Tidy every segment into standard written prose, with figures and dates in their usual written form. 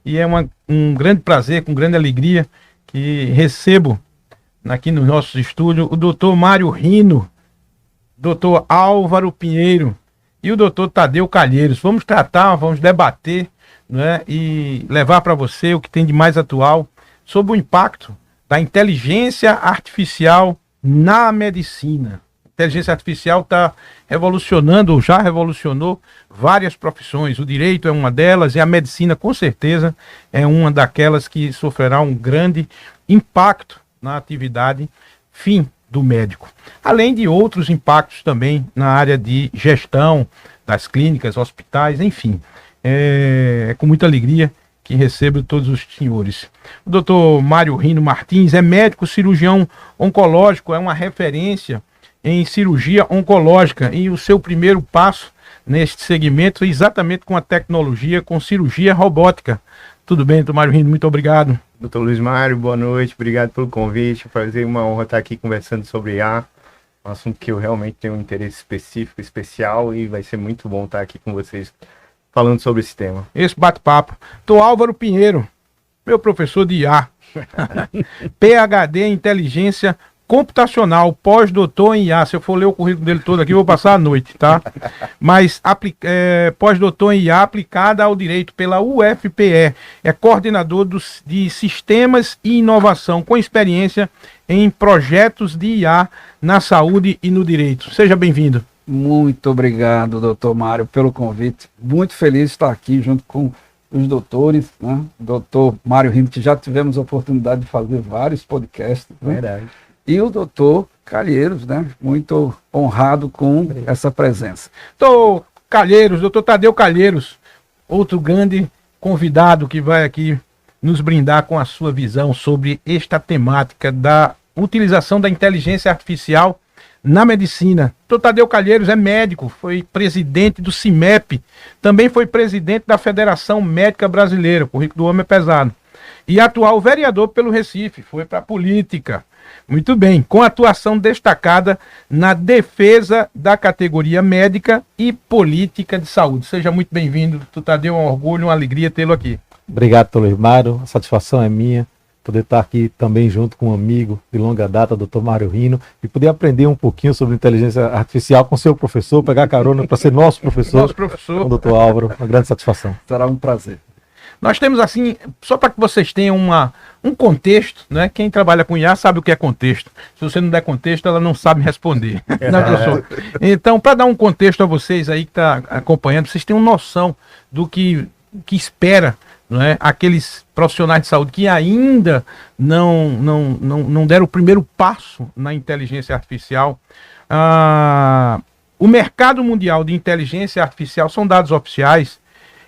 E é um grande prazer, com grande alegria, que recebo aqui nos nossos estúdios o doutor Mário Rino, doutor Álvaro Pinheiro e o doutor Tadeu Calheiros. Vamos tratar, vamos debater, né, e levar para você o que tem de mais atual sobre o impacto da inteligência artificial na medicina. A inteligência artificial está revolucionando, ou já revolucionou, várias profissões. O direito é uma delas e a medicina, com certeza, é uma daquelas que sofrerá um grande impacto na atividade fim do médico. Além de outros impactos também na área de gestão das clínicas, hospitais, enfim. É com muita alegria que recebo todos os senhores. O doutor Mário Rino Martins é médico cirurgião oncológico, é uma referência em cirurgia oncológica e o seu primeiro passo neste segmento é exatamente com a tecnologia, com cirurgia robótica. Tudo bem, doutor Mário Rino? Muito obrigado. Doutor Luiz Mário, boa noite, obrigado pelo convite. Prazer, uma honra estar aqui conversando sobre IA, um assunto que eu realmente tenho um interesse específico, especial, e vai ser muito bom estar aqui com vocês falando sobre esse tema. Esse bate-papo. Doutor Álvaro Pinheiro, meu professor de IA, PhD em inteligência computacional, pós-doutor em IA. Se eu for ler o currículo dele todo aqui, eu vou passar a noite, tá? Mas pós-doutor em IA aplicada ao direito pela UFPE. É coordenador de sistemas e inovação, com experiência em projetos de IA na saúde e no direito. Seja bem-vindo. Muito obrigado, doutor Mário, pelo convite. Muito feliz de estar aqui junto com os doutores, né? Doutor Mário Rino, que já tivemos a oportunidade de fazer vários podcasts. Né? Verdade. E o doutor Calheiros, né? Muito honrado com essa presença. Doutor Calheiros, doutor Tadeu Calheiros, outro grande convidado que vai aqui nos brindar com a sua visão sobre esta temática da utilização da inteligência artificial na medicina. Doutor Tadeu Calheiros é médico, foi presidente do CIMEP, também foi presidente da Federação Médica Brasileira, o currículo do homem é pesado, e atual vereador pelo Recife, foi para a política. Muito bem, com atuação destacada na defesa da categoria médica e política de saúde. Seja muito bem-vindo, doutor Tadeu, é um orgulho, uma alegria tê-lo aqui. Obrigado, doutor Luiz Mário, a satisfação é minha. Poder estar aqui também junto com um amigo de longa data, doutor Mário Rino, e poder aprender um pouquinho sobre inteligência artificial com seu professor, pegar carona para ser nosso professor, com o doutor Álvaro. Uma grande satisfação. Será um prazer. Nós temos assim, só para que vocês tenham um contexto, né? Quem trabalha com IA sabe o que é contexto. Se você não der contexto, ela não sabe responder. Né, professor? Então, para dar um contexto a vocês aí que estão acompanhando, vocês tenham noção do que espera, não é? Aqueles profissionais de saúde que ainda não deram o primeiro passo na inteligência artificial. O mercado mundial de inteligência artificial, são dados oficiais,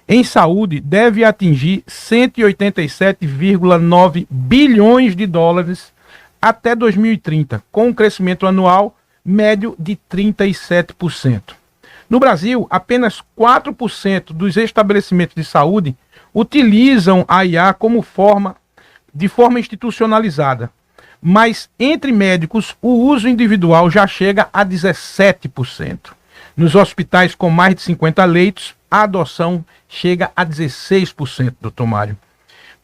em saúde deve atingir 187,9 bilhões de dólares até 2030, com um crescimento anual médio de 37%. No Brasil, apenas 4% dos estabelecimentos de saúde utilizam a IA de forma institucionalizada, mas entre médicos o uso individual já chega a 17%. Nos hospitais com mais de 50 leitos, a adoção chega a 16%, doutor Mário.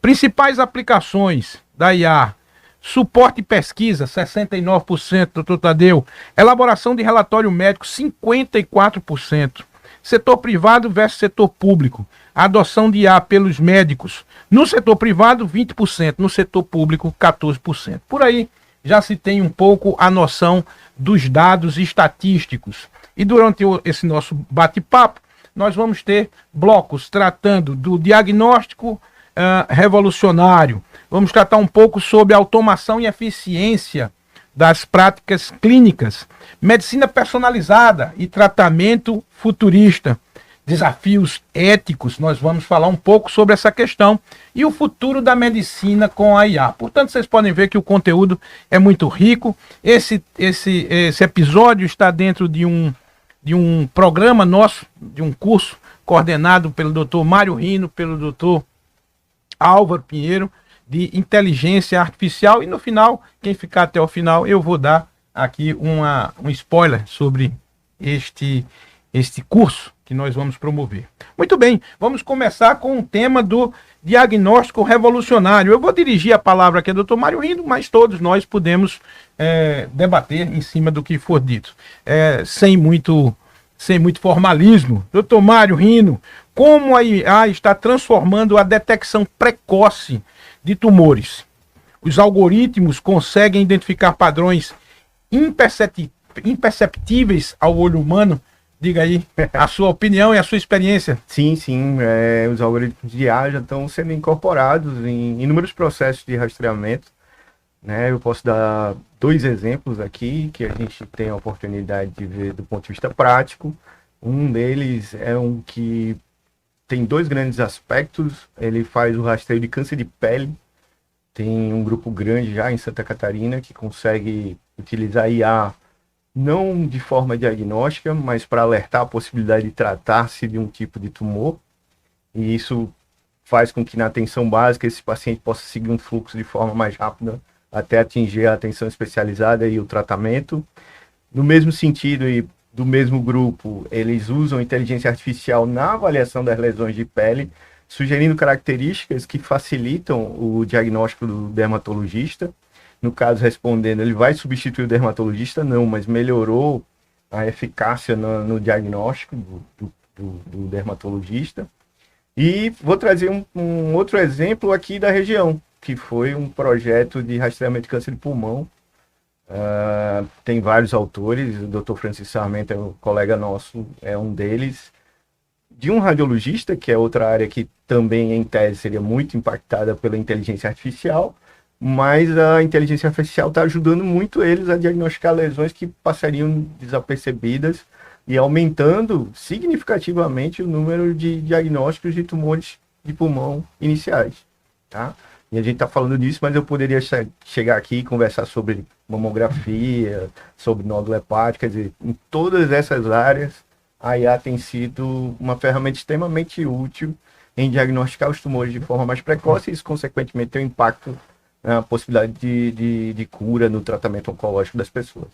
Principais aplicações da IA: suporte e pesquisa, 69%, doutor Tadeu. Elaboração de relatório médico, 54%. Setor privado versus setor público. A adoção de IA pelos médicos. No setor privado, 20%. No setor público, 14%. Por aí já se tem um pouco a noção dos dados estatísticos. E durante esse nosso bate-papo, nós vamos ter blocos tratando do diagnóstico revolucionário. Vamos tratar um pouco sobre automação e eficiência das práticas clínicas, medicina personalizada e tratamento futurista, desafios éticos. Nós vamos falar um pouco sobre essa questão e o futuro da medicina com a IA. Portanto, vocês podem ver que o conteúdo é muito rico. Esse episódio está dentro de um programa nosso, de um curso coordenado pelo doutor Mário Rino, pelo doutor Álvaro Pinheiro, de inteligência artificial. E no final, quem ficar até o final, eu vou dar aqui um spoiler sobre este curso, que nós vamos promover. Muito bem, vamos começar com o tema do diagnóstico revolucionário. Eu vou dirigir a palavra aqui ao doutor Mário Rino, mas todos nós podemos debater em cima do que for dito, sem muito formalismo. Doutor Mário Rino, como a IA está transformando a detecção precoce de tumores? Os algoritmos conseguem identificar padrões imperceptíveis ao olho humano? Diga aí a sua opinião e a sua experiência. Sim, os algoritmos de IA já estão sendo incorporados em inúmeros processos de rastreamento, né? Eu posso dar 2 exemplos aqui que a gente tem a oportunidade de ver do ponto de vista prático. Um deles é um que tem 2 grandes aspectos. Ele faz o rastreio de câncer de pele. Tem um grupo grande já em Santa Catarina que consegue utilizar IA não de forma diagnóstica, mas para alertar a possibilidade de tratar-se de um tipo de tumor. E isso faz com que na atenção básica esse paciente possa seguir um fluxo de forma mais rápida até atingir a atenção especializada e o tratamento. No mesmo sentido e do mesmo grupo, eles usam inteligência artificial na avaliação das lesões de pele, sugerindo características que facilitam o diagnóstico do dermatologista. No caso, respondendo, ele vai substituir o dermatologista? Não, mas melhorou a eficácia no diagnóstico do dermatologista. E vou trazer um outro exemplo aqui da região, que foi um projeto de rastreamento de câncer de pulmão. Tem vários autores, o Dr. Francisco Sarmento, um colega nosso, é um deles. De um radiologista, que é outra área que também, em tese, seria muito impactada pela inteligência artificial, mas a inteligência artificial está ajudando muito eles a diagnosticar lesões que passariam desapercebidas e aumentando significativamente o número de diagnósticos de tumores de pulmão iniciais, tá? E a gente está falando disso, mas eu poderia chegar aqui e conversar sobre mamografia, sobre nódulo hepático, quer dizer, em todas essas áreas, a IA tem sido uma ferramenta extremamente útil em diagnosticar os tumores de forma mais precoce e isso, consequentemente, tem um impacto a possibilidade de cura no tratamento oncológico das pessoas.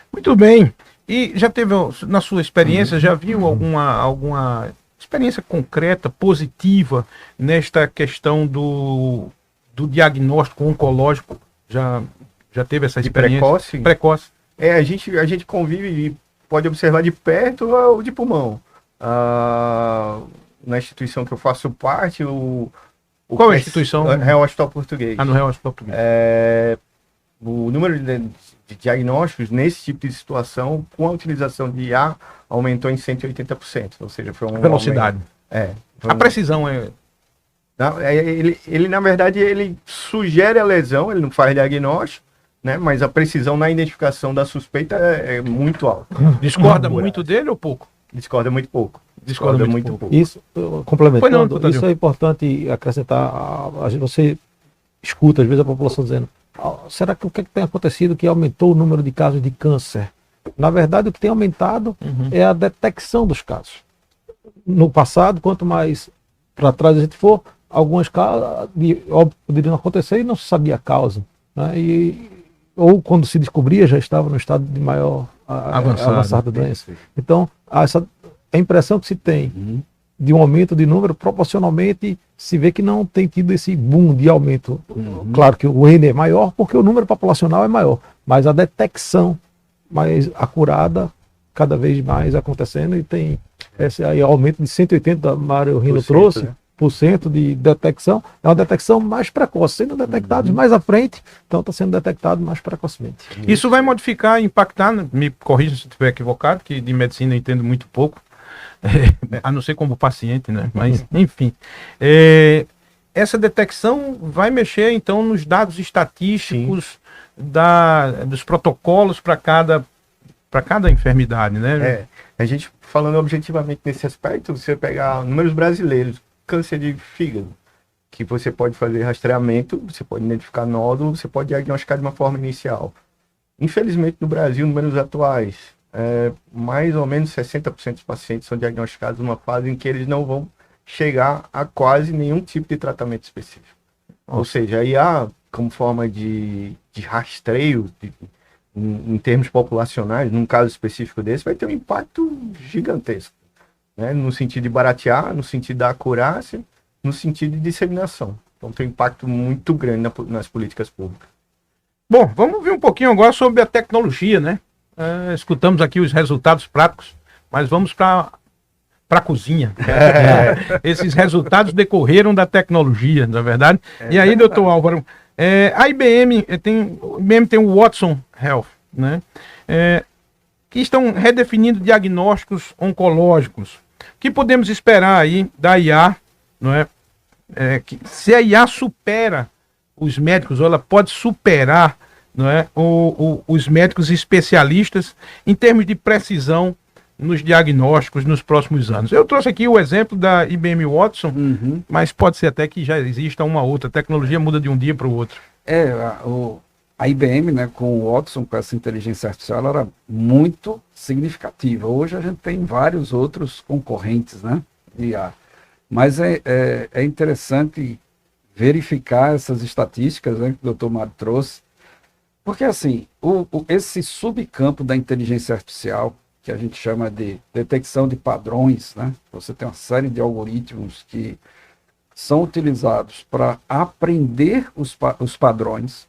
Muito bem. E já teve, na sua experiência, já viu alguma experiência concreta, positiva, nesta questão do diagnóstico oncológico? Já teve essa experiência? Precoce? Precoce. A gente convive e pode observar de perto o de pulmão. Na instituição que eu faço parte, qual é a instituição? Real Hospital Português. No Real Hospital Português. O número de diagnósticos nesse tipo de situação, com a utilização de IA, aumentou em 180%. Ou seja, foi uma velocidade. A precisão é... Ele, na verdade, ele sugere a lesão, ele não faz diagnóstico, né? Mas a precisão na identificação da suspeita é muito alta. Discorda muito dele ou pouco? Discorda muito pouco. Discorda muito pouco. Isso, complementando, não, isso é importante acrescentar. Você escuta, às vezes, a população dizendo: será que o que tem acontecido que aumentou o número de casos de câncer? Na verdade, o que tem aumentado é a detecção dos casos. No passado, quanto mais para trás a gente for, algumas causas poderiam acontecer e não se sabia a causa, né? Ou quando se descobria, já estava no estado de maior avançada doença. Então, a impressão que se tem de um aumento de número, proporcionalmente, se vê que não tem tido esse boom de aumento. Claro que o N é maior, porque o número populacional é maior, mas a detecção mais acurada, cada vez mais acontecendo, e tem esse aí, aumento de 180%, Mário Rino trouxe, né? De detecção, é uma detecção mais precoce, sendo detectados mais à frente, então está sendo detectado mais precocemente. Isso vai modificar, impactar, me corrija se eu estiver equivocado, que de medicina eu entendo muito pouco, a não ser como paciente, né? Mas, enfim, essa detecção vai mexer, então, nos dados estatísticos dos protocolos para cada enfermidade, né? A gente, falando objetivamente nesse aspecto, você pegar números brasileiros, câncer de fígado, que você pode fazer rastreamento, você pode identificar nódulo, você pode diagnosticar de uma forma inicial. Infelizmente, no Brasil, números atuais, mais ou menos 60% dos pacientes são diagnosticados numa fase em que eles não vão chegar a quase nenhum tipo de tratamento específico. Nossa. Ou seja, aí como forma de rastreio, em termos populacionais, num caso específico desse, vai ter um impacto gigantesco. né? No sentido de baratear, no sentido da acurácia, no sentido de disseminação. Então tem um impacto muito grande nas políticas públicas. Bom, vamos ver um pouquinho agora sobre a tecnologia, né? Escutamos aqui os resultados práticos, mas vamos para a cozinha. Esses resultados decorreram da tecnologia, não é verdade? E aí, doutor Álvaro, a IBM tem o Watson Health, né? Que estão redefinindo diagnósticos oncológicos. O que podemos esperar aí da IA, não é? Se a IA supera os médicos, ou ela pode superar, não é, os médicos especialistas em termos de precisão nos diagnósticos nos próximos anos. Eu trouxe aqui o exemplo da IBM Watson, mas pode ser até que já exista uma outra. A tecnologia muda de um dia para o outro. A IBM, né, com o Watson, com essa inteligência artificial, ela era muito significativa. Hoje a gente tem vários outros concorrentes, né, de IA. Mas é interessante verificar essas estatísticas, né, que o doutor Mário trouxe, porque assim, esse subcampo da inteligência artificial, que a gente chama de detecção de padrões, né, você tem uma série de algoritmos que são utilizados para aprender os padrões,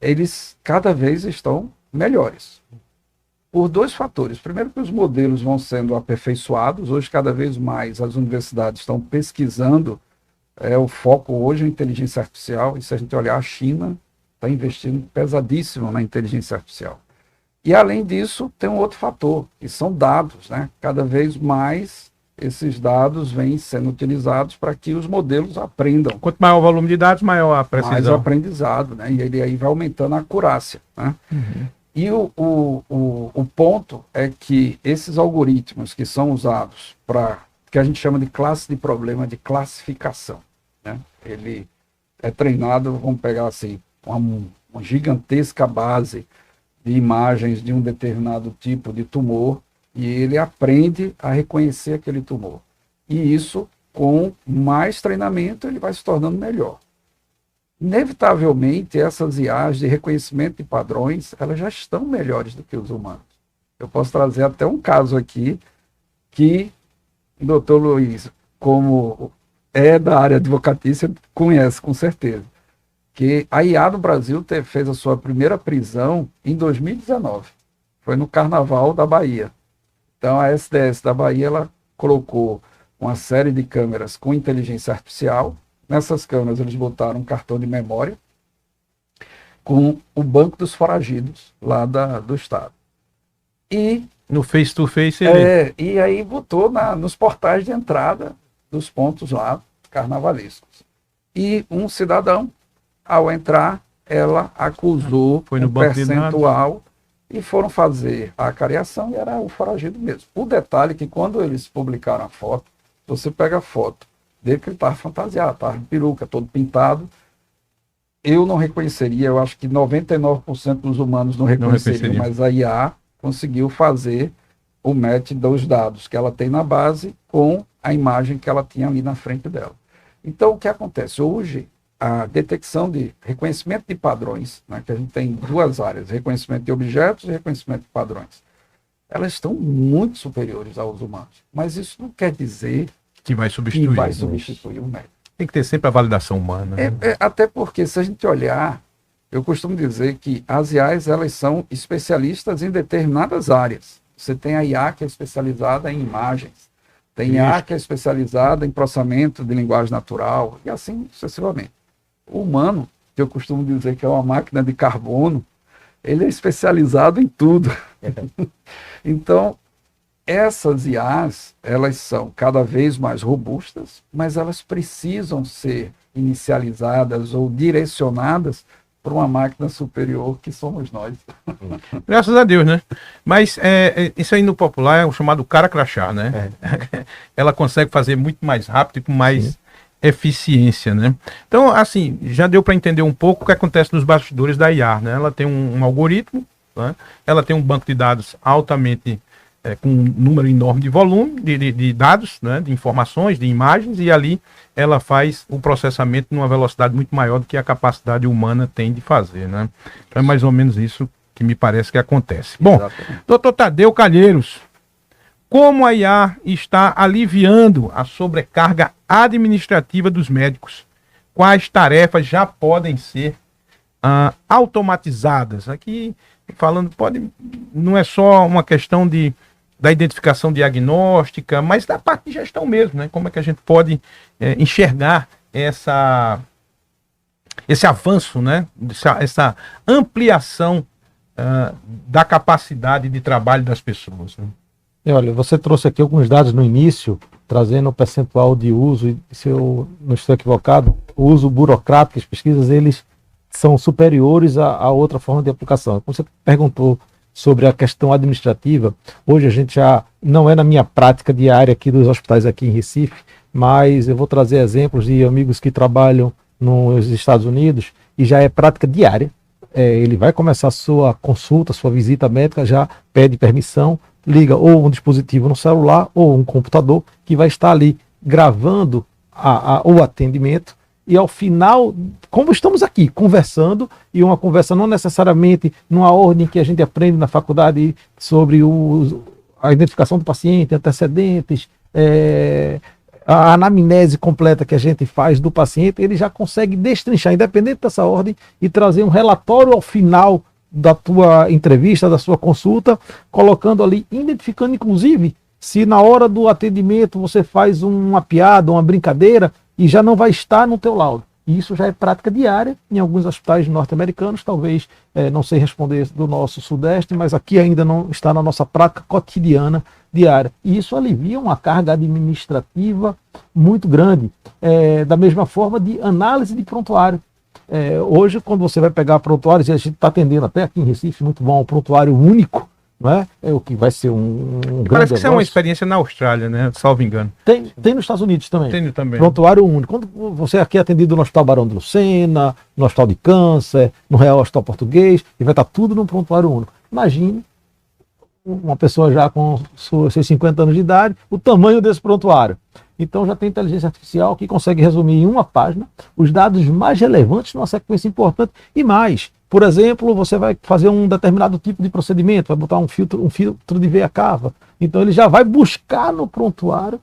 eles cada vez estão melhores. Por dois fatores. Primeiro, que os modelos vão sendo aperfeiçoados. Hoje, cada vez mais, as universidades estão pesquisando. O foco hoje é a inteligência artificial. E se a gente olhar, a China está investindo pesadíssimo na inteligência artificial. E, além disso, tem um outro fator, que são dados, né? Cada vez mais esses dados vêm sendo utilizados para que os modelos aprendam. Quanto maior o volume de dados, maior a precisão. Mais o aprendizado, né? E ele aí vai aumentando a acurácia, né? E o ponto é que esses algoritmos que são usados para, que a gente chama de classe de problema de classificação, né? Ele é treinado, vamos pegar assim, uma gigantesca base de imagens de um determinado tipo de tumor, e ele aprende a reconhecer aquele tumor. E isso, com mais treinamento, ele vai se tornando melhor. Inevitavelmente, essas IAs de reconhecimento de padrões, elas já estão melhores do que os humanos. Eu posso trazer até um caso aqui, que o doutor Luiz, como é da área advocatícia, conhece com certeza, que a IA no Brasil fez a sua primeira prisão em 2019. Foi no Carnaval da Bahia. Então, a SDS da Bahia, ela colocou uma série de câmeras com inteligência artificial. Nessas câmeras, eles botaram um cartão de memória com o banco dos foragidos lá do estado. E no face-to-face e aí botou nos portais de entrada dos pontos lá carnavalescos. E um cidadão, ao entrar, ela acusou no percentual e foram fazer a cariação e era o foragido mesmo. O detalhe é que quando eles publicaram a foto, você pega a foto dele que ele estava fantasiado, estava de peruca, todo pintado. Eu não reconheceria, eu acho que 99% dos humanos não reconheceriam, mas a IA conseguiu fazer o match dos dados que ela tem na base com a imagem que ela tinha ali na frente dela. Então, o que acontece? Hoje, a detecção de reconhecimento de padrões, né, que a gente tem duas áreas, reconhecimento de objetos e reconhecimento de padrões, elas estão muito superiores aos humanos. Mas isso não quer dizer que vai substituir o médico. Tem que ter sempre a validação humana. Né? Até porque, se a gente olhar, eu costumo dizer que as IAs, elas são especialistas em determinadas áreas. Você tem a IA que é especializada em imagens, tem IA que é especializada em processamento de linguagem natural, e assim sucessivamente. O humano, que eu costumo dizer que é uma máquina de carbono, ele é especializado em tudo. Então, essas IAs, elas são cada vez mais robustas, mas elas precisam ser inicializadas ou direcionadas para uma máquina superior que somos nós. Graças a Deus, né? Mas isso aí no popular é o chamado cara crachá, né? Ela consegue fazer muito mais rápido e com mais eficiência, né? Então, assim, já deu para entender um pouco o que acontece nos bastidores da IA, né? Ela tem um algoritmo, né? Ela tem um banco de dados altamente com um número enorme de volume de dados, né, de informações, de imagens, e ali ela faz o processamento numa velocidade muito maior do que a capacidade humana tem de fazer, né? Então é mais ou menos isso que me parece que acontece. Bom, doutor Tadeu Calheiros, como a IA está aliviando a sobrecarga administrativa dos médicos? Quais tarefas já podem ser automatizadas? Aqui, falando, não é só uma questão da identificação diagnóstica, mas da parte de gestão mesmo, né? Como é que a gente pode enxergar esse avanço, né? Essa ampliação da capacidade de trabalho das pessoas, né? E olha, você trouxe aqui alguns dados no início, trazendo o percentual de uso, e se eu não estou equivocado, o uso burocrático, as pesquisas, eles são superiores a outra forma de aplicação. Como você perguntou sobre a questão administrativa, hoje a gente já, não é na minha prática diária aqui dos hospitais aqui em Recife, mas eu vou trazer exemplos de amigos que trabalham nos Estados Unidos e já é prática diária. Ele vai começar a sua consulta, sua visita médica, já pede permissão, liga ou um dispositivo no celular ou um computador que vai estar ali gravando o atendimento, e ao final, como estamos aqui conversando, e uma conversa não necessariamente numa ordem que a gente aprende na faculdade sobre a identificação do paciente, antecedentes, a anamnese completa que a gente faz do paciente, ele já consegue destrinchar, independente dessa ordem, e trazer um relatório ao final da tua entrevista, da sua consulta, colocando ali, identificando inclusive se na hora do atendimento você faz uma piada, uma brincadeira, e já não vai estar no teu laudo. E isso já é prática diária em alguns hospitais norte-americanos, talvez não sei responder do nosso sudeste, mas aqui ainda não está na nossa prática cotidiana diária. E isso alivia uma carga administrativa muito grande. Da mesma forma de análise de prontuário. Hoje, quando você vai pegar prontuários, e a gente está atendendo até aqui em Recife, muito bom, um prontuário único, não é? O que vai ser um grande Parece que isso é uma avanço. experiência na Austrália, né? Salvo engano. Tem nos Estados Unidos também. Tem também. Prontuário único. Quando você aqui é atendido no Hospital Barão de Lucena, no Hospital de Câncer, no Real Hospital Português, e vai estar tudo num prontuário único. Imagine uma pessoa já com seus 50 anos de idade, o tamanho desse prontuário. Então já tem inteligência artificial que consegue resumir em uma página os dados mais relevantes numa sequência importante e mais. Por exemplo, você vai fazer um determinado tipo de procedimento, vai botar um filtro de veia cava. Então ele já vai buscar no prontuário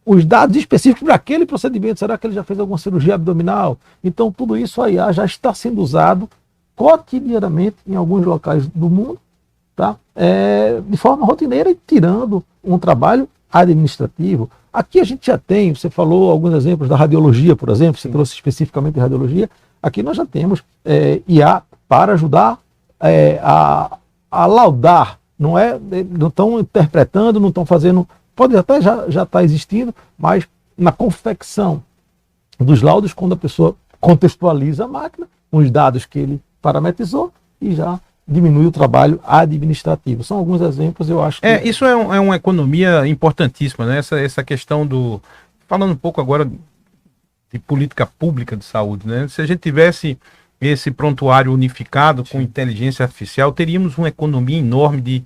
os dados específicos para aquele procedimento. Será que ele já fez alguma cirurgia abdominal? Então tudo isso aí já está sendo usado cotidianamente em alguns locais do mundo, tá? De forma rotineira e tirando um trabalho administrativo. Aqui a gente já tem, você falou alguns exemplos da radiologia, por exemplo, você trouxe especificamente de radiologia. Aqui nós já temos IA para ajudar a laudar, não estão interpretando, não estão fazendo, pode até já estar existindo, mas na confecção dos laudos, quando a pessoa contextualiza a máquina, os dados que ele parametrizou e já diminui o trabalho administrativo. São alguns exemplos, eu acho que... Isso é uma economia importantíssima, né? Essa questão falando um pouco agora de política pública de saúde, né? Se a gente tivesse esse prontuário unificado com inteligência artificial, teríamos uma economia enorme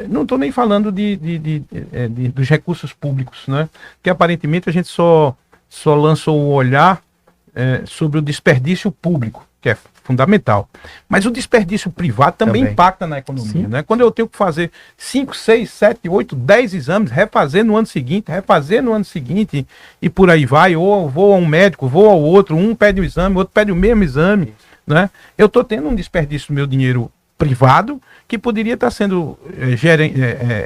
não estou nem falando dos recursos públicos, né? Porque aparentemente a gente só lança o olhar sobre o desperdício público, que é fundamental. Mas o desperdício privado também impacta na economia, né? Quando eu tenho que fazer 5, 6, 7, 8, 10 exames, refazer no ano seguinte e por aí vai, ou vou a um médico, vou ao outro, um pede o exame, outro pede o mesmo exame, né? Eu estou tendo um desperdício do meu dinheiro privado que poderia estar sendo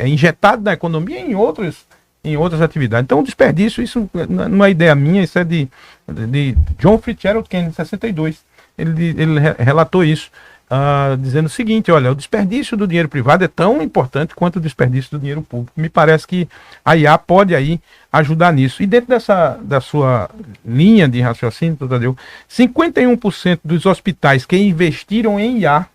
injetado na economia em outras atividades. Então o desperdício, isso não é ideia minha, isso é de John Fitzgerald Kennedy, 62. Ele relatou isso, dizendo o seguinte: olha, o desperdício do dinheiro privado é tão importante quanto o desperdício do dinheiro público. Me parece que a IA pode aí ajudar nisso. E dentro da sua linha de raciocínio, Tadeu, 51% dos hospitais que investiram em IA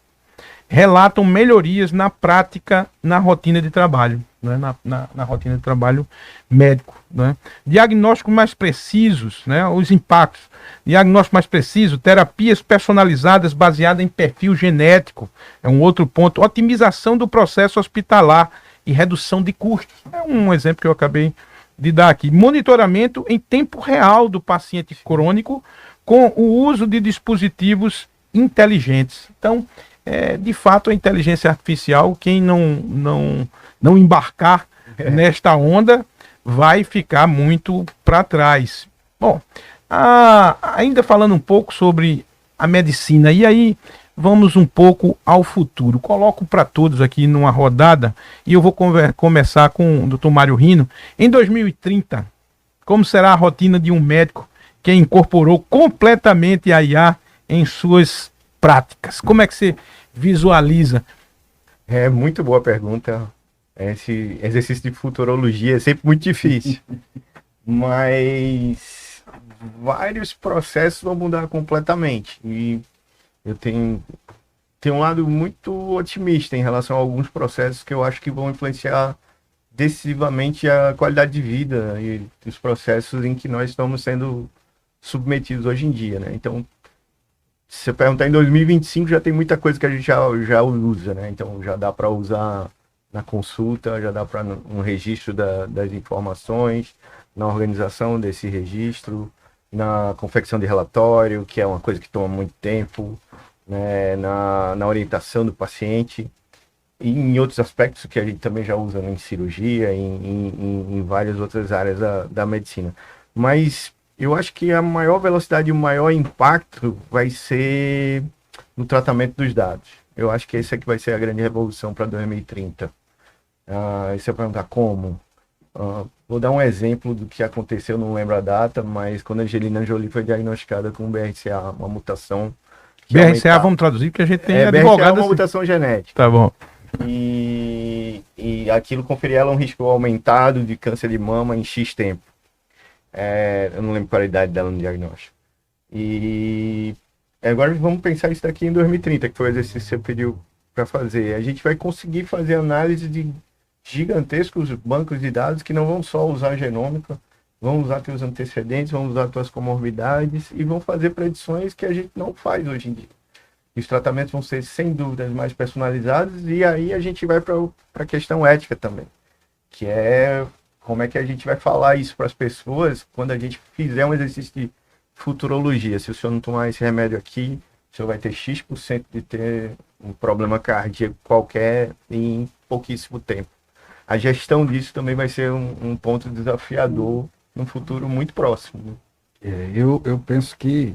relatam melhorias na prática, na rotina de trabalho, né? na rotina de trabalho médico, né? Diagnósticos mais precisos, né? Os impactos. Diagnóstico mais preciso, terapias personalizadas baseadas em perfil genético, é um outro ponto. Otimização do processo hospitalar e redução de custos. É um exemplo que eu acabei de dar aqui. Monitoramento em tempo real do paciente crônico com o uso de dispositivos inteligentes. Então, de fato, a inteligência artificial, quem não embarcar nesta onda vai ficar muito para trás. Bom, ainda falando um pouco sobre a medicina, e aí vamos um pouco ao futuro. Coloco para todos aqui numa rodada e eu vou começar com o Dr. Mário Rino. Em 2030, como será a rotina de um médico que incorporou completamente a IA em suas práticas? Como é que você visualiza? É muito boa pergunta. Esse exercício de futurologia é sempre muito difícil. Mas vários processos vão mudar completamente. E eu tenho um lado muito otimista em relação a alguns processos que eu acho que vão influenciar decisivamente a qualidade de vida e os processos em que nós estamos sendo submetidos hoje em dia, né? Então, se você perguntar em 2025, já tem muita coisa que a gente já usa, né? Então, já dá para usar na consulta, já dá para um registro das informações, na organização desse registro, na confecção de relatório, que é uma coisa que toma muito tempo, né? Na orientação do paciente, e em outros aspectos que a gente também já usa, né? Em cirurgia, em várias outras áreas da medicina. Mas eu acho que a maior velocidade e o maior impacto vai ser no tratamento dos dados. Eu acho que esse é que vai ser a grande revolução para 2030. E você vai perguntar como? Vou dar um exemplo do que aconteceu, não lembro a data, mas quando a Angelina Jolie foi diagnosticada com BRCA, uma mutação. BRCA, vamos traduzir, porque a gente tem advogado. BRCA é uma assim. mutação genética. Tá bom. E aquilo conferia ela um risco aumentado de câncer de mama em X tempo. Eu não lembro qual a idade dela no diagnóstico. E agora vamos pensar isso daqui em 2030, que foi o exercício que você pediu para fazer. A gente vai conseguir fazer análise de gigantescos bancos de dados que não vão só usar a genômica, vão usar teus antecedentes, vão usar tuas comorbidades e vão fazer predições que a gente não faz hoje em dia. E os tratamentos vão ser, sem dúvidas, mais personalizados, e aí a gente vai para a questão ética também, que é como é que a gente vai falar isso para as pessoas quando a gente fizer um exercício de futurologia. Se o senhor não tomar esse remédio aqui, o senhor vai ter X% de ter um problema cardíaco qualquer em pouquíssimo tempo. A gestão disso também vai ser um ponto desafiador num futuro muito próximo. Eu penso que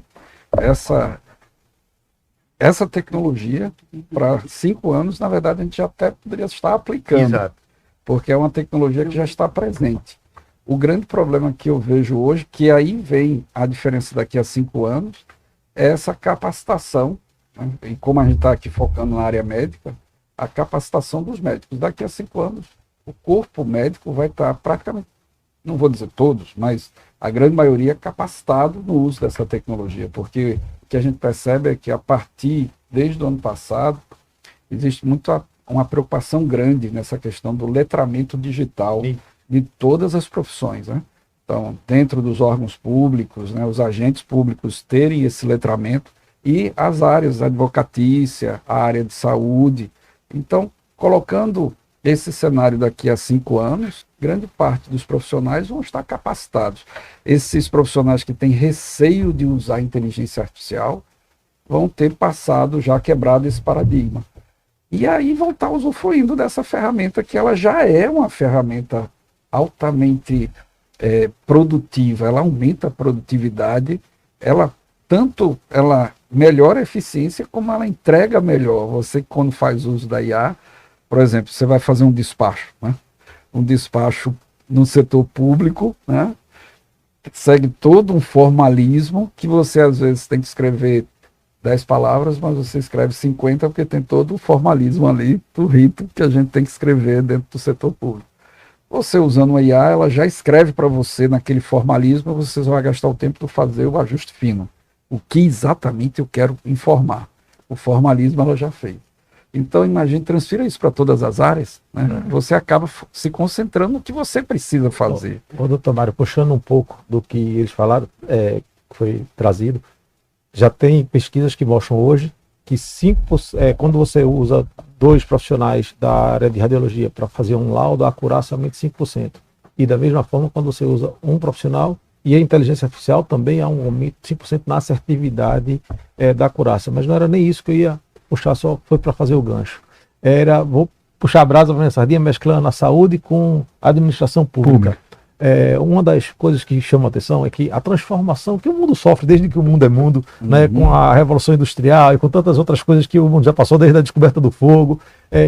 essa tecnologia, para 5 anos, na verdade, a gente já até poderia estar aplicando. Exato. Porque é uma tecnologia que já está presente. O grande problema que eu vejo hoje, que aí vem a diferença daqui a 5 anos, é essa capacitação, né? E como a gente está aqui focando na área médica, a capacitação dos médicos. Daqui a 5 anos, o corpo médico vai estar praticamente, não vou dizer todos, mas a grande maioria capacitado no uso dessa tecnologia, porque o que a gente percebe é que desde o ano passado, existe uma preocupação grande nessa questão do letramento digital de todas as profissões, né? Então, dentro dos órgãos públicos, né, os agentes públicos terem esse letramento e as áreas advocatícia, a área de saúde. Então, colocando esse cenário daqui a 5 anos, grande parte dos profissionais vão estar capacitados. Esses profissionais que têm receio de usar a inteligência artificial vão ter passado, já quebrado esse paradigma. E aí vão estar usufruindo dessa ferramenta, que ela já é uma ferramenta altamente produtiva, ela aumenta a produtividade, ela melhora a eficiência, como ela entrega melhor. Você, quando faz uso da IA, por exemplo, você vai fazer um despacho, né? Um despacho no setor público, né? Segue todo um formalismo que você às vezes tem que escrever 10 palavras, mas você escreve 50 porque tem todo o formalismo ali, do rito que a gente tem que escrever dentro do setor público. Você usando uma IA, ela já escreve para você naquele formalismo, você só vai gastar o tempo para fazer o ajuste fino. O que exatamente eu quero informar. O formalismo ela já fez. Então, imagine, transfira isso para todas as áreas, né? Você acaba se concentrando no que você precisa fazer. Doutor Mário, puxando um pouco do que eles falaram, que foi trazido, já tem pesquisas que mostram hoje que quando você usa 2 profissionais da área de radiologia para fazer um laudo, a acurácia aumenta 5%. E da mesma forma, quando você usa um profissional e a inteligência artificial, também há um aumento de 5% na assertividade da acurácia. Mas não era nem isso que eu ia puxar, só foi para fazer o gancho. Vou puxar a brasa para a sardinha, mesclando a saúde com a administração pública. Uma das coisas que chama a atenção é que a transformação que o mundo sofre desde que o mundo é mundo, né, com a Revolução Industrial e com tantas outras coisas que o mundo já passou desde a descoberta do fogo,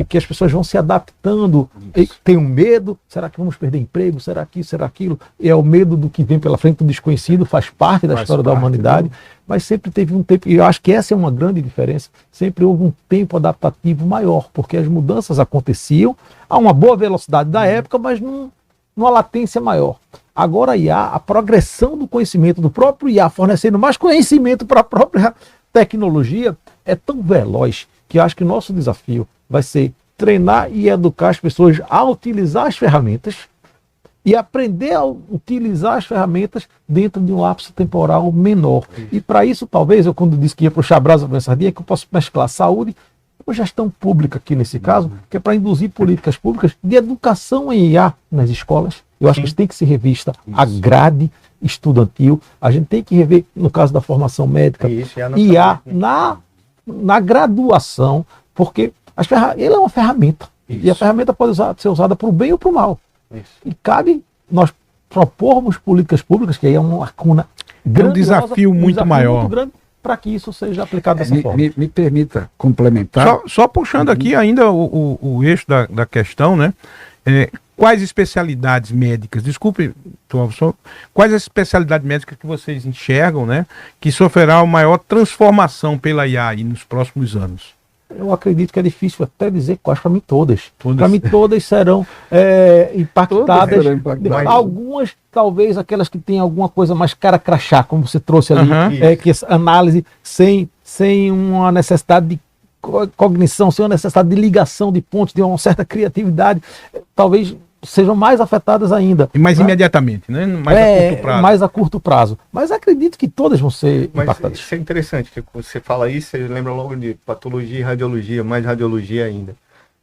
que as pessoas vão se adaptando, e tem um medo, será que vamos perder emprego, será que isso, será aquilo, é o medo do que vem pela frente, do desconhecido, faz parte da história da humanidade, mas sempre teve um tempo, e eu acho que essa é uma grande diferença, sempre houve um tempo adaptativo maior, porque as mudanças aconteciam a uma boa velocidade da época, mas numa latência maior. Agora, a progressão do conhecimento do próprio IA, fornecendo mais conhecimento para a própria tecnologia, é tão veloz que eu acho que o nosso desafio vai ser treinar e educar as pessoas a utilizar as ferramentas e aprender a utilizar as ferramentas dentro de um lapso temporal menor. E para isso, talvez, eu quando disse que ia puxar a brasa para a sardinha, que eu posso mesclar saúde com gestão pública aqui nesse caso, que é para induzir políticas públicas de educação em IA nas escolas. Eu acho que tem que ser revista a grade estudantil, a gente tem que rever, no caso da formação médica, IA na graduação, porque ele é uma ferramenta, e a ferramenta pode ser usada para o bem ou para o mal. E cabe nós propormos políticas públicas, que aí é uma lacuna grande, um desafio muito maior. Muito grande, para que isso seja aplicado dessa forma. Me permita complementar. Só puxando aqui ainda o eixo da questão, né? Quais especialidades médicas, desculpe, quais as especialidades médicas que vocês enxergam, né? Que sofrerá uma maior transformação pela IA aí nos próximos anos? Eu acredito que é difícil até dizer quais, para mim todas. Para mim todas serão impactadas. Algumas, talvez, aquelas que têm alguma coisa mais cara crachá, como você trouxe ali, que essa análise sem uma necessidade de cognição, sem uma necessidade de ligação de pontos, de uma certa criatividade, talvez sejam mais afetadas ainda. E mais imediatamente, né? Mais a curto prazo. Mais a curto prazo. Mas acredito que todas vão ser impactadas. Isso é interessante, que você fala isso, você lembra logo de patologia e radiologia, mais radiologia ainda.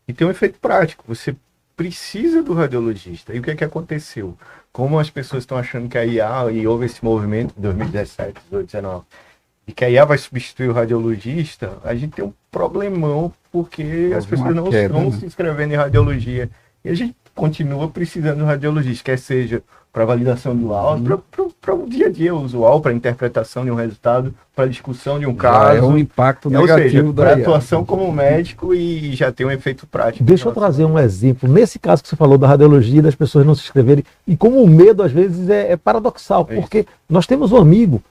E tem um efeito prático, você precisa do radiologista. E o que é que aconteceu? Como as pessoas estão achando que a IA, e houve esse movimento em 2017, 2018, 2019, e que a IA vai substituir o radiologista, a gente tem um problemão, porque as pessoas não estão se inscrevendo em radiologia. E a gente continua precisando do radiologista, quer seja para validação do laudo, para o dia a dia usual, para interpretação de um resultado, para discussão de um caso. É um impacto negativo para atuação como médico e já tem um efeito prático. Deixa eu trazer um exemplo. Nesse caso que você falou da radiologia, das pessoas não se inscreverem, e como o medo às vezes é paradoxal, porque nós temos um amigo,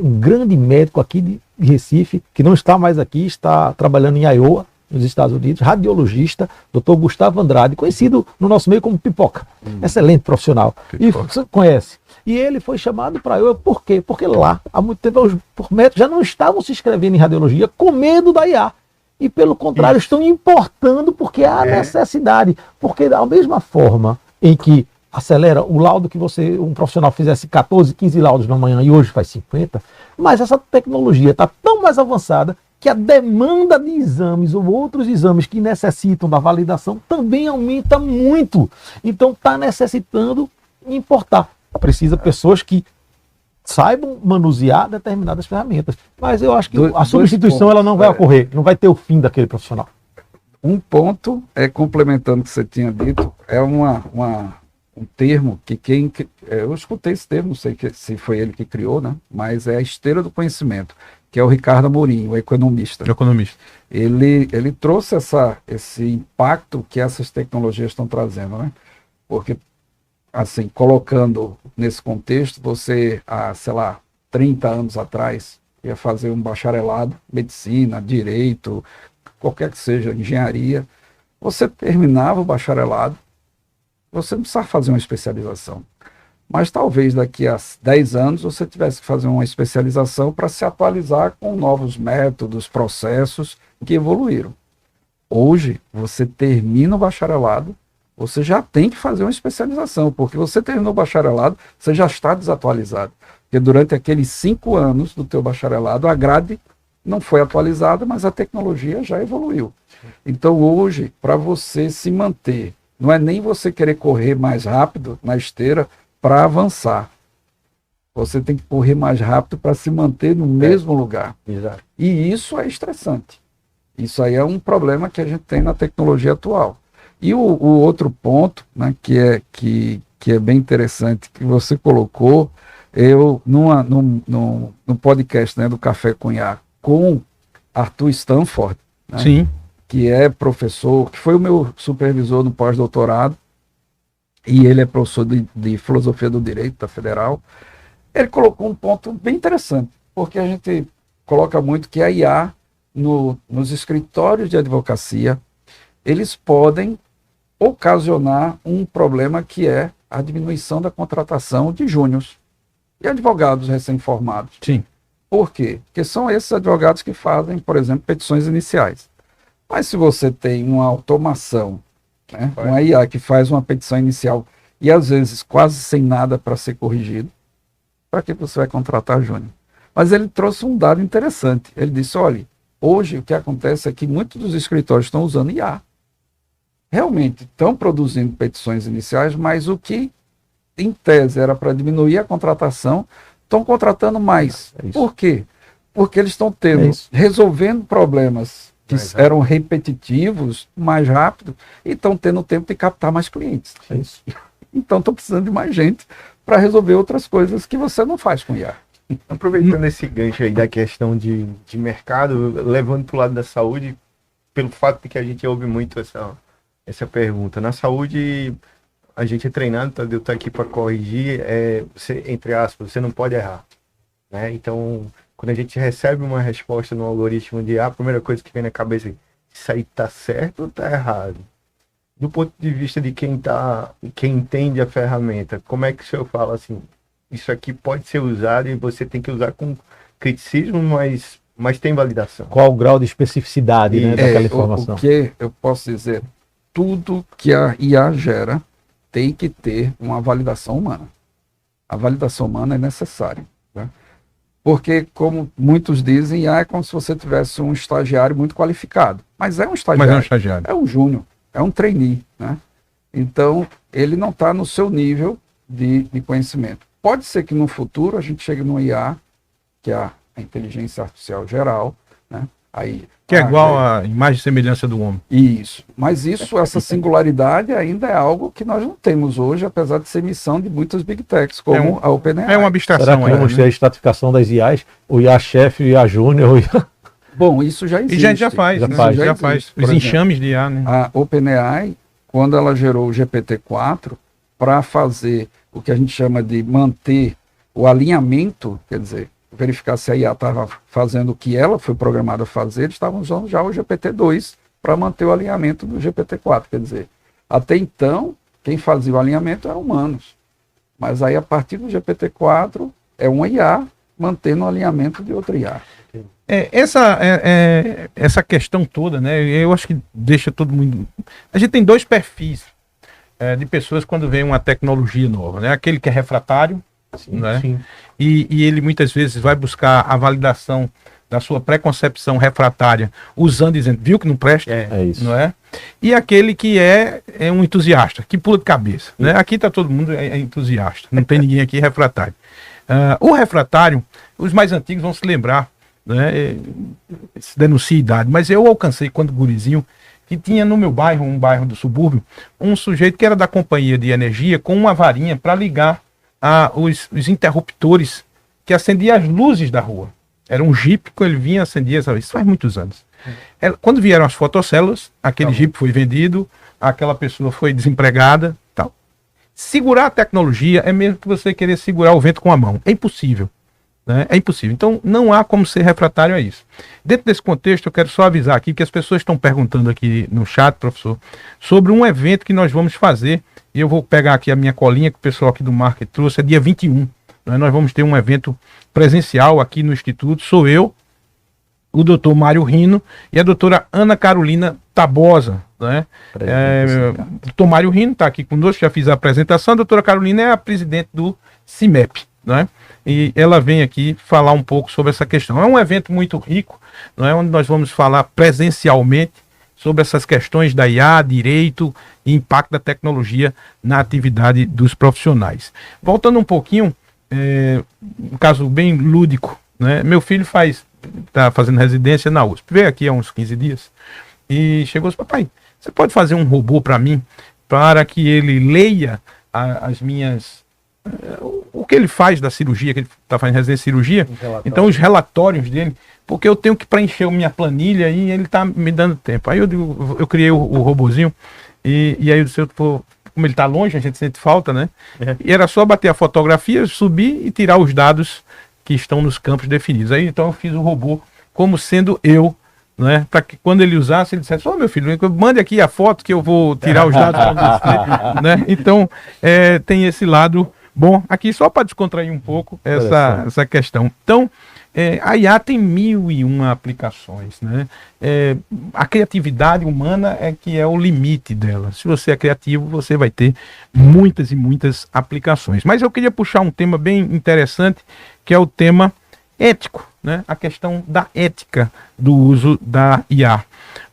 um grande médico aqui de Recife, que não está mais aqui, está trabalhando em Iowa, nos Estados Unidos, radiologista, Dr. Gustavo Andrade, conhecido no nosso meio como Pipoca. Excelente profissional. E você conhece. E ele foi chamado para eu. Por quê? Porque lá, há muito tempo, os médicos já não estavam se inscrevendo em radiologia com medo da IA. E, pelo contrário, estão importando porque há necessidade. Porque, da mesma forma em que acelera o laudo que um profissional fizesse 14, 15 laudos na manhã e hoje faz 50, mas essa tecnologia está tão mais avançada que a demanda de exames ou outros exames que necessitam da validação também aumenta muito. Então está necessitando importar. Precisa pessoas que saibam manusear determinadas ferramentas. Mas eu acho que a substituição ela não vai ocorrer, não vai ter o fim daquele profissional. Um ponto, complementando o que você tinha dito, é um termo que eu escutei esse termo, não sei se foi ele que criou, né? Mas é a esteira do conhecimento, que é o Ricardo Amorim, o economista. Ele trouxe esse impacto que essas tecnologias estão trazendo, né? Porque, assim, colocando nesse contexto, você, há, 30 anos atrás, ia fazer um bacharelado, medicina, direito, qualquer que seja, engenharia, você terminava o bacharelado, você não precisava fazer uma especialização. Mas talvez daqui a 10 anos você tivesse que fazer uma especialização para se atualizar com novos métodos, processos que evoluíram. Hoje, você termina o bacharelado, você já tem que fazer uma especialização, porque você terminou o bacharelado, você já está desatualizado. Porque durante aqueles 5 anos do teu bacharelado, a grade não foi atualizada, mas a tecnologia já evoluiu. Então hoje, para você se manter, não é nem você querer correr mais rápido na esteira para avançar. Você tem que correr mais rápido para se manter no mesmo lugar. Exato. E isso é estressante. Isso aí é um problema que a gente tem na tecnologia atual. E o outro ponto, né, que é bem interessante, que você colocou, eu, no podcast, né, do Café com IA, com Arthur Stanford, né, Sim. que é professor, que foi o meu supervisor no pós-doutorado, e ele é professor de Filosofia do Direito da Federal, ele colocou um ponto bem interessante, porque a gente coloca muito que a IA, nos escritórios de advocacia, eles podem ocasionar um problema que é a diminuição da contratação de júniores e advogados recém-formados. Sim. Por quê? Porque são esses advogados que fazem, por exemplo, petições iniciais. Mas se você tem uma automação, né, uma IA que faz uma petição inicial e às vezes quase sem nada para ser corrigido, para que você vai contratar júnior? Mas ele trouxe um dado interessante. Ele disse, olha, hoje o que acontece é que muitos dos escritórios estão usando IA. Realmente estão produzindo petições iniciais, mas o que em tese era para diminuir a contratação, estão contratando mais. Por quê? Porque eles estão resolvendo problemas que eram repetitivos mais rápido e estão tendo tempo de captar mais clientes. Então estão precisando de mais gente para resolver outras coisas que você não faz com IA. Aproveitando esse gancho aí da questão de mercado, levando para o lado da saúde, pelo fato de que a gente ouve muito essa pergunta. Na saúde, a gente é treinado, tá? Eu tô aqui para corrigir, você, entre aspas, você não pode errar, né? Então, quando a gente recebe uma resposta no algoritmo de IA, a primeira coisa que vem na cabeça é, isso aí tá certo ou tá errado? Do ponto de vista de quem entende a ferramenta, como é que o senhor fala assim, isso aqui pode ser usado e você tem que usar com criticismo, mas tem validação? Qual o grau de especificidade, né, daquela informação? O que eu posso dizer? Tudo que a IA gera tem que ter uma validação humana. A validação humana é necessária. Né? Porque, como muitos dizem, IA é como se você tivesse um estagiário muito qualificado. Mas é um estagiário. É um júnior, é um trainee. Né? Então, ele não está no seu nível de conhecimento. Pode ser que no futuro a gente chegue no IA, que é a inteligência artificial geral, né? Aí, que é igual à imagem e semelhança do homem. Isso. Mas essa singularidade ainda é algo que nós não temos hoje, apesar de ser missão de muitas Big Techs, como a OpenAI. É uma abstração. Será que vamos ter a estratificação das IAs? O IA-chefe, o IA júnior, o IA... Bom, isso já existe. E já faz. Os enxames de IA, né? A OpenAI, quando ela gerou o GPT-4, para fazer o que a gente chama de manter o alinhamento, quer dizer, verificar se a IA estava fazendo o que ela foi programada a fazer, eles estavam usando já o GPT-2 para manter o alinhamento do GPT-4. Quer dizer, até então, quem fazia o alinhamento eram humanos. Mas aí, a partir do GPT-4, é uma IA mantendo o alinhamento de outra IA. Essa questão toda, né? Eu acho que deixa todo mundo... A gente tem dois perfis de pessoas quando vem uma tecnologia nova, né? Aquele que é refratário, sim, né? Sim. E ele muitas vezes vai buscar a validação da sua preconcepção refratária, dizendo, viu que não presta? É isso. Não é? E aquele que é um entusiasta, que pula de cabeça. Né? Aqui está todo mundo entusiasta, não tem ninguém aqui refratário. O refratário, os mais antigos vão se lembrar, né? Se denuncia a idade, mas eu alcancei quando gurizinho, que tinha no meu bairro, um bairro do subúrbio, um sujeito que era da companhia de energia com uma varinha para ligar os interruptores que acendiam as luzes da rua. Era um Jeep que ele vinha acendia, isso faz muitos anos. Quando vieram as fotocélulas, aquele Jeep foi vendido, aquela pessoa foi desempregada, tal. Segurar a tecnologia é mesmo que você querer segurar o vento com a mão. É impossível. Né? É impossível. Então, não há como ser refratário a isso. Dentro desse contexto, eu quero só avisar aqui que as pessoas estão perguntando aqui no chat, professor, sobre um evento que nós vamos fazer. E eu vou pegar aqui a minha colinha que o pessoal aqui do marketing trouxe, é dia 21. Né? Nós vamos ter um evento presencial aqui no Instituto. Sou eu, o doutor Mário Rino e a doutora Ana Carolina Tabosa. Né? O doutor Mário Rino está aqui conosco, já fiz a apresentação. A doutora Carolina é a presidente do CIMEP. Né? E ela vem aqui falar um pouco sobre essa questão. É um evento muito rico, não é? Onde nós vamos falar presencialmente sobre essas questões da IA, direito e impacto da tecnologia na atividade dos profissionais. Voltando um pouquinho, um caso bem lúdico, né? Meu filho está fazendo residência na USP, veio aqui há uns 15 dias e chegou e disse, papai, você pode fazer um robô para mim, para que ele leia as minhas... o que ele faz da cirurgia, que ele está fazendo residência de cirurgia, então os relatórios dele, porque eu tenho que preencher a minha planilha e ele está me dando tempo. Aí eu criei o robozinho e aí eu disse, como ele está longe, a gente sente falta, né? E era só bater a fotografia, subir e tirar os dados que estão nos campos definidos. Aí então eu fiz o robô como sendo eu, né? Para que quando ele usasse, ele dissesse, meu filho, mande aqui a foto que eu vou tirar os dados para você, né? Então tem esse lado bom aqui, só para descontrair um pouco essa questão. Então, a IA tem 1001 aplicações, né? A criatividade humana é que é o limite dela. Se você é criativo, você vai ter muitas e muitas aplicações. Mas eu queria puxar um tema bem interessante, que é o tema ético, né? A questão da ética do uso da IA.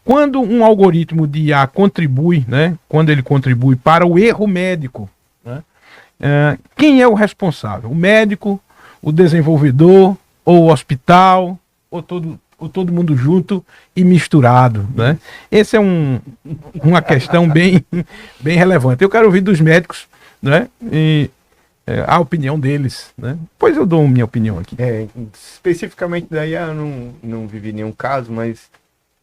Quando um algoritmo de IA contribui, né? Quando ele contribui para o erro médico, né? Quem é o responsável? O médico, o desenvolvedor, ou o hospital, ou todo mundo junto e misturado, né? Essa é uma questão bem relevante. Eu quero ouvir dos médicos, né? E a opinião deles, né? Pois eu dou minha opinião aqui. Especificamente daí eu não vivi nenhum caso, mas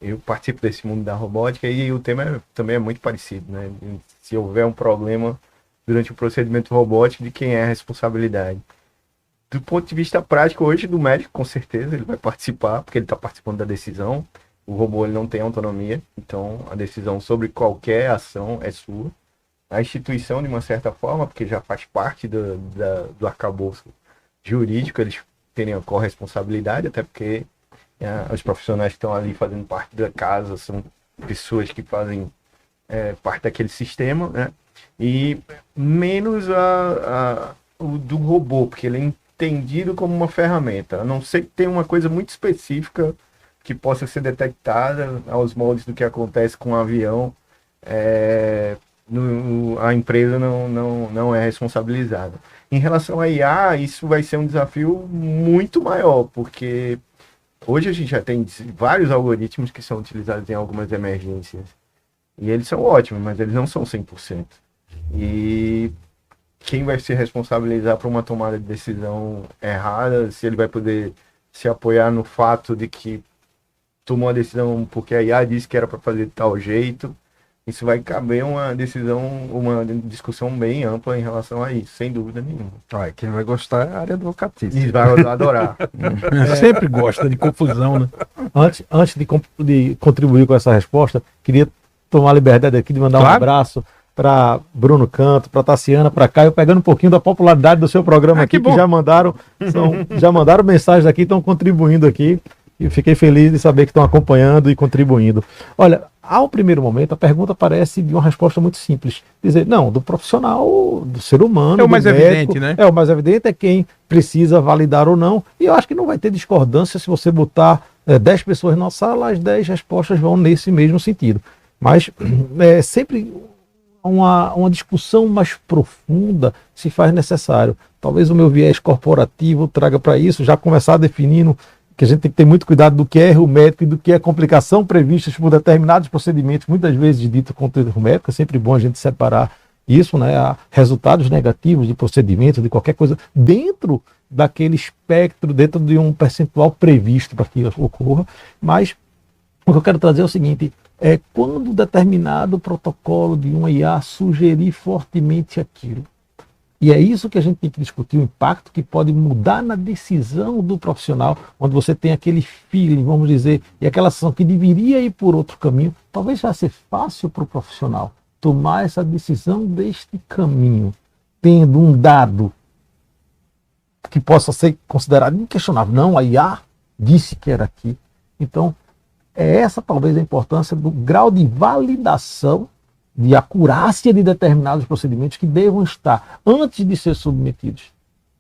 eu participo desse mundo da robótica e o tema também é muito parecido, né? Se houver um problema durante o procedimento robótico, de quem é a responsabilidade? Do ponto de vista prático, hoje, do médico, com certeza, ele vai participar, porque ele está participando da decisão. O robô ele não tem autonomia, então a decisão sobre qualquer ação é sua. A instituição, de uma certa forma, porque já faz parte do arcabouço jurídico, eles terem a corresponsabilidade, até porque os profissionais que estão ali fazendo parte da casa são pessoas que fazem parte daquele sistema, né? E menos o do robô, porque ele é entendido como uma ferramenta, a não ser que tenha uma coisa muito específica que possa ser detectada aos moldes do que acontece com um avião, a empresa não é responsabilizada. Em relação à IA, isso vai ser um desafio muito maior, porque hoje a gente já tem vários algoritmos que são utilizados em algumas emergências, e eles são ótimos, mas eles não são 100%. E quem vai se responsabilizar por uma tomada de decisão errada, se ele vai poder se apoiar no fato de que tomou a decisão porque a IA disse que era para fazer de tal jeito, isso vai caber uma discussão bem ampla em relação a isso, sem dúvida nenhuma. Quem vai gostar é a área advocatícia. E vai adorar. Sempre gosta de confusão, né? Antes de contribuir com essa resposta, queria tomar a liberdade aqui de mandar um abraço para Bruno Canto, para Tassiana, para Caio, pegando um pouquinho da popularidade do seu programa aqui, que já mandaram mensagens aqui, estão contribuindo aqui, e fiquei feliz de saber que estão acompanhando e contribuindo. Olha, ao primeiro momento, a pergunta parece de uma resposta muito simples. Dizer, não, do profissional, do ser humano, é o mais médico, evidente, né? O mais evidente é quem precisa validar ou não, e eu acho que não vai ter discordância se você botar 10 pessoas na sala, as 10 respostas vão nesse mesmo sentido. Mas sempre uma discussão mais profunda se faz necessário. Talvez o meu viés corporativo traga para isso, já começar definindo que a gente tem que ter muito cuidado do que é erro médico e do que é complicação prevista por determinados procedimentos, muitas vezes dito contra erro médico. É sempre bom a gente separar isso, né? Há resultados negativos de procedimento, de qualquer coisa, dentro daquele espectro, dentro de um percentual previsto para que ocorra. Mas o que eu quero trazer é o seguinte: quando determinado protocolo de uma IA sugerir fortemente aquilo. E é isso que a gente tem que discutir, o impacto que pode mudar na decisão do profissional, onde você tem aquele feeling, vamos dizer, e aquela ação que deveria ir por outro caminho. Talvez já seja fácil para o profissional tomar essa decisão deste caminho, tendo um dado que possa ser considerado inquestionável. Não, a IA disse que era aqui. Então, é essa talvez a importância do grau de validação, de acurácia de determinados procedimentos que devam estar antes de ser submetidos.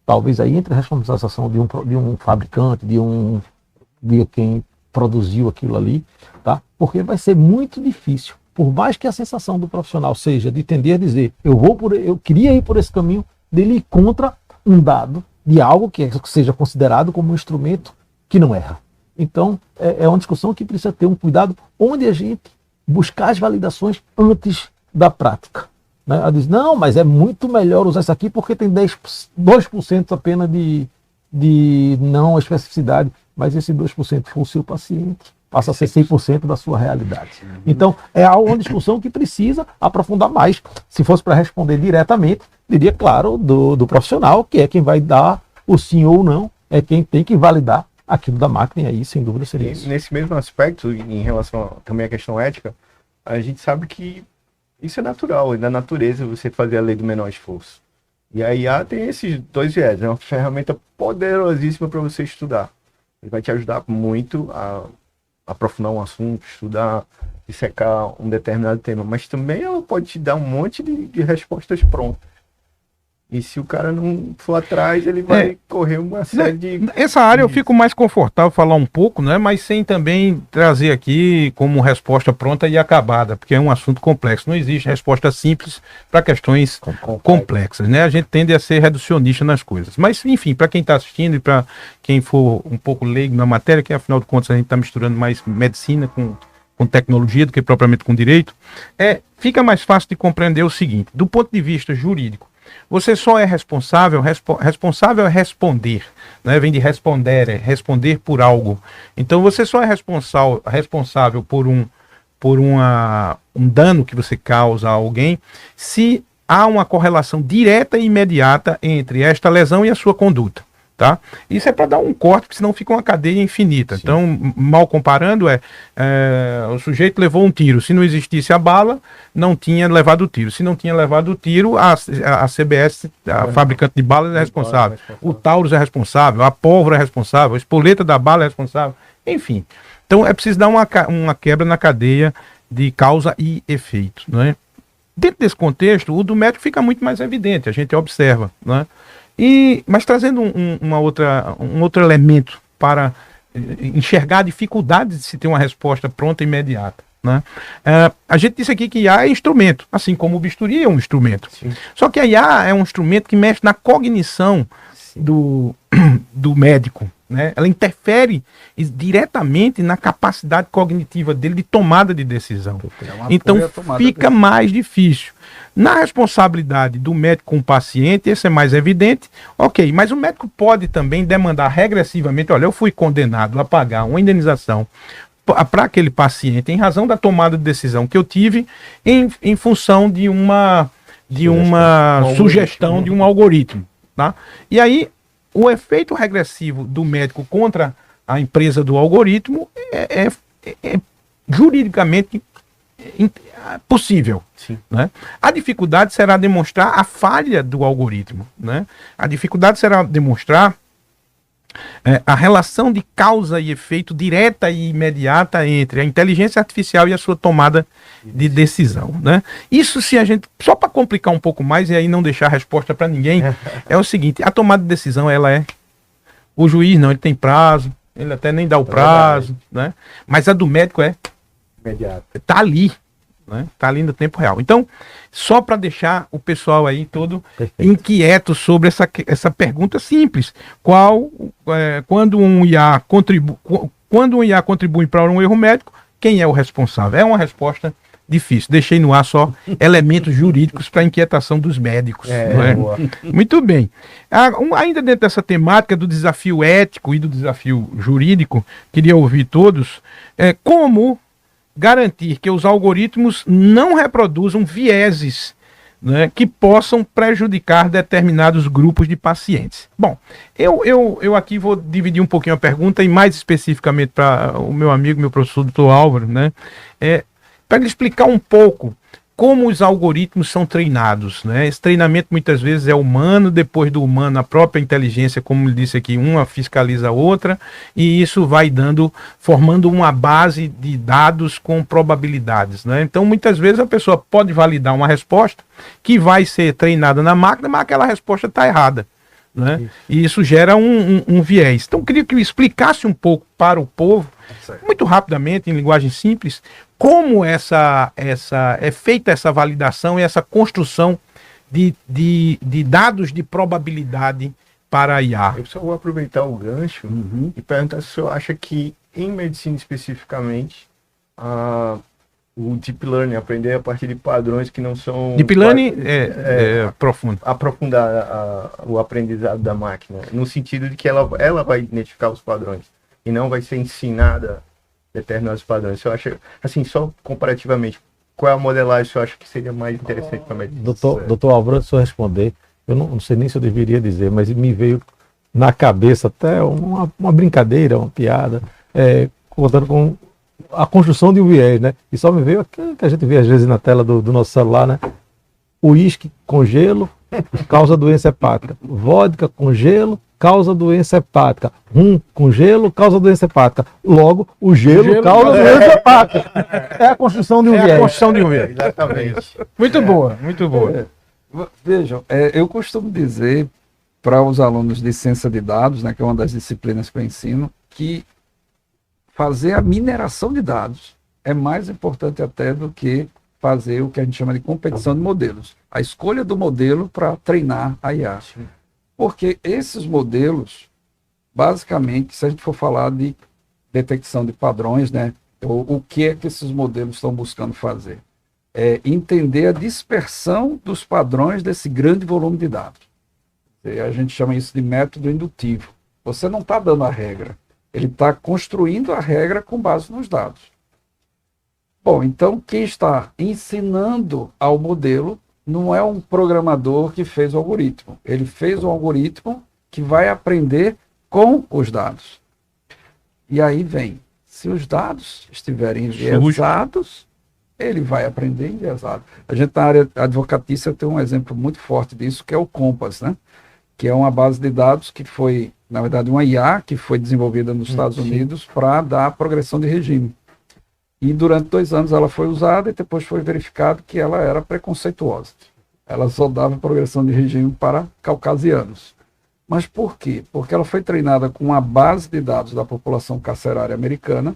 Talvez aí entre a responsabilização de um fabricante, de quem produziu aquilo ali, tá? Porque vai ser muito difícil, por mais que a sensação do profissional seja de tender a dizer, eu queria ir por esse caminho, dele ir contra um dado de algo que seja considerado como um instrumento que não erra. Então, é uma discussão que precisa ter um cuidado onde a gente buscar as validações antes da prática. Né? Ela diz, não, mas é muito melhor usar isso aqui porque tem 2% apenas de não especificidade, mas esse 2% for o seu paciente, passa a ser 100% da sua realidade. Então, é uma discussão que precisa aprofundar mais. Se fosse para responder diretamente, diria, claro, do profissional, que é quem vai dar o sim ou não, é quem tem que validar aquilo da máquina, e aí, sem dúvida, seria isso. Nesse mesmo aspecto, em relação também à questão ética, a gente sabe que isso é natural, é da natureza você fazer a lei do menor esforço. E a IA tem esses dois viés, é uma ferramenta poderosíssima para você estudar. Ele vai te ajudar muito a aprofundar um assunto, estudar, dissecar um determinado tema, mas também ela pode te dar um monte de respostas prontas. E se o cara não for atrás, ele vai correr uma série de... Essa área eu fico mais confortável falar um pouco, né? Mas sem também trazer aqui como resposta pronta e acabada, porque é um assunto complexo. Não existe resposta simples para questões complexas, né? A gente tende a ser reducionista nas coisas. Mas, enfim, para quem está assistindo e para quem for um pouco leigo na matéria, que afinal de contas a gente está misturando mais medicina com tecnologia do que propriamente com direito, fica mais fácil de compreender o seguinte: do ponto de vista jurídico, você só é responsável é responder, né? Vem de responder, é responder por algo. Então você só é responsável por um dano que você causa a alguém se há uma correlação direta e imediata entre esta lesão e a sua conduta. Tá? Isso é para dar um corte, porque senão fica uma cadeia infinita. Sim. Então, mal comparando, o sujeito levou um tiro. Se não existisse a bala, não tinha levado o tiro. Se não tinha levado o tiro, a CBS, a fabricante de balas, é responsável. O Taurus é responsável, a pólvora é responsável, a espoleta da bala é responsável. Enfim. Então, é preciso dar uma quebra na cadeia de causa e efeito. Né? Dentro desse contexto, o do médico fica muito mais evidente, a gente observa, né? Mas trazendo um outro elemento para enxergar a dificuldade de se ter uma resposta pronta e imediata. Né? A gente disse aqui que IA é instrumento, assim como o bisturi é um instrumento. Sim. Só que a IA é um instrumento que mexe na cognição do médico. Né? Ela interfere diretamente na capacidade cognitiva dele de tomada de decisão. Então fica mais difícil. Na responsabilidade do médico com o paciente, esse é mais evidente, ok, mas o médico pode também demandar regressivamente, olha, eu fui condenado a pagar uma indenização para aquele paciente em razão da tomada de decisão que eu tive em função de uma sugestão de um algoritmo. Tá? E aí, o efeito regressivo do médico contra a empresa do algoritmo é juridicamente possível. Né? A dificuldade será demonstrar a falha do algoritmo. Né? A dificuldade será demonstrar a relação de causa e efeito direta e imediata entre a inteligência artificial e a sua tomada de decisão. Né? Isso, se a gente, só para complicar um pouco mais e aí não deixar a resposta para ninguém, é o seguinte: a tomada de decisão, o juiz não, ele tem prazo, ele até nem dá o prazo, né? Mas a do médico imediata. Está ali. Né? Tá ali no tempo real. Então, só para deixar o pessoal aí todo inquieto sobre essa pergunta simples: quando um IA contribui para um erro médico, quem é o responsável? É uma resposta difícil. Deixei no ar só elementos jurídicos para inquietação dos médicos. Muito bem. Ainda dentro dessa temática do desafio ético e do desafio jurídico, queria ouvir todos como garantir que os algoritmos não reproduzam vieses, né, que possam prejudicar determinados grupos de pacientes. Bom, eu aqui vou dividir um pouquinho a pergunta e mais especificamente para o meu amigo, meu professor Dr. Álvaro, né, para ele explicar um pouco como os algoritmos são treinados. Né? Esse treinamento muitas vezes é humano, depois do humano a própria inteligência, como ele disse aqui, uma fiscaliza a outra, e isso vai formando uma base de dados com probabilidades. Né? Então muitas vezes a pessoa pode validar uma resposta que vai ser treinada na máquina, mas aquela resposta está errada. Né? E isso gera um viés. Então eu queria que eu explicasse um pouco para o povo, muito rapidamente, em linguagem simples, como é feita essa validação e essa construção de dados de probabilidade para a IA. Eu só vou aproveitar o gancho e perguntar se o senhor acha que, em medicina especificamente, o Deep Learning, aprender a partir de padrões que não são... Deep Learning é profundo. Aprofundar o aprendizado da máquina, no sentido de que ela vai identificar os padrões e não vai ser ensinada determinados padrões. Eu acho, assim, só comparativamente, qual é a modelagem que eu acho que seria mais interessante para mim? Doutor Álvaro, antes de eu responder, eu não sei nem se eu deveria dizer, mas me veio na cabeça até uma brincadeira, uma piada, contando com a construção de um viés, né? E só me veio aquilo que a gente vê às vezes na tela do nosso celular, né? Uísque com gelo causa doença hepática. Vodka com gelo causa doença hepática. Rum com gelo causa doença hepática. Logo, o gelo causa doença hepática. É a construção de um viés. É a construção de um viés. Exatamente. Muito boa, muito boa. Vejam, eu costumo dizer para os alunos de ciência de dados, né, que é uma das disciplinas que eu ensino, que fazer a mineração de dados é mais importante até do que fazer o que a gente chama de competição de modelos. A escolha do modelo para treinar a IA. Porque esses modelos, basicamente, se a gente for falar de detecção de padrões, né, o que é que esses modelos estão buscando fazer? É entender a dispersão dos padrões desse grande volume de dados. A gente chama isso de método indutivo. Você não está dando a regra. Ele está construindo a regra com base nos dados. Bom, então quem está ensinando ao modelo não é um programador que fez o algoritmo. Ele fez um algoritmo que vai aprender com os dados. E aí vem, se os dados estiverem enviesados, ele vai aprender enviesado. A gente na área advocatícia tem um exemplo muito forte disso, que é o Compass, né? Que é uma base de dados que foi, na verdade, uma IA que foi desenvolvida nos Estados Unidos para dar progressão de regime. E durante 2 anos ela foi usada e depois foi verificado que ela era preconceituosa. Ela só dava progressão de regime para caucasianos. Mas por quê? Porque ela foi treinada com uma base de dados da população carcerária americana,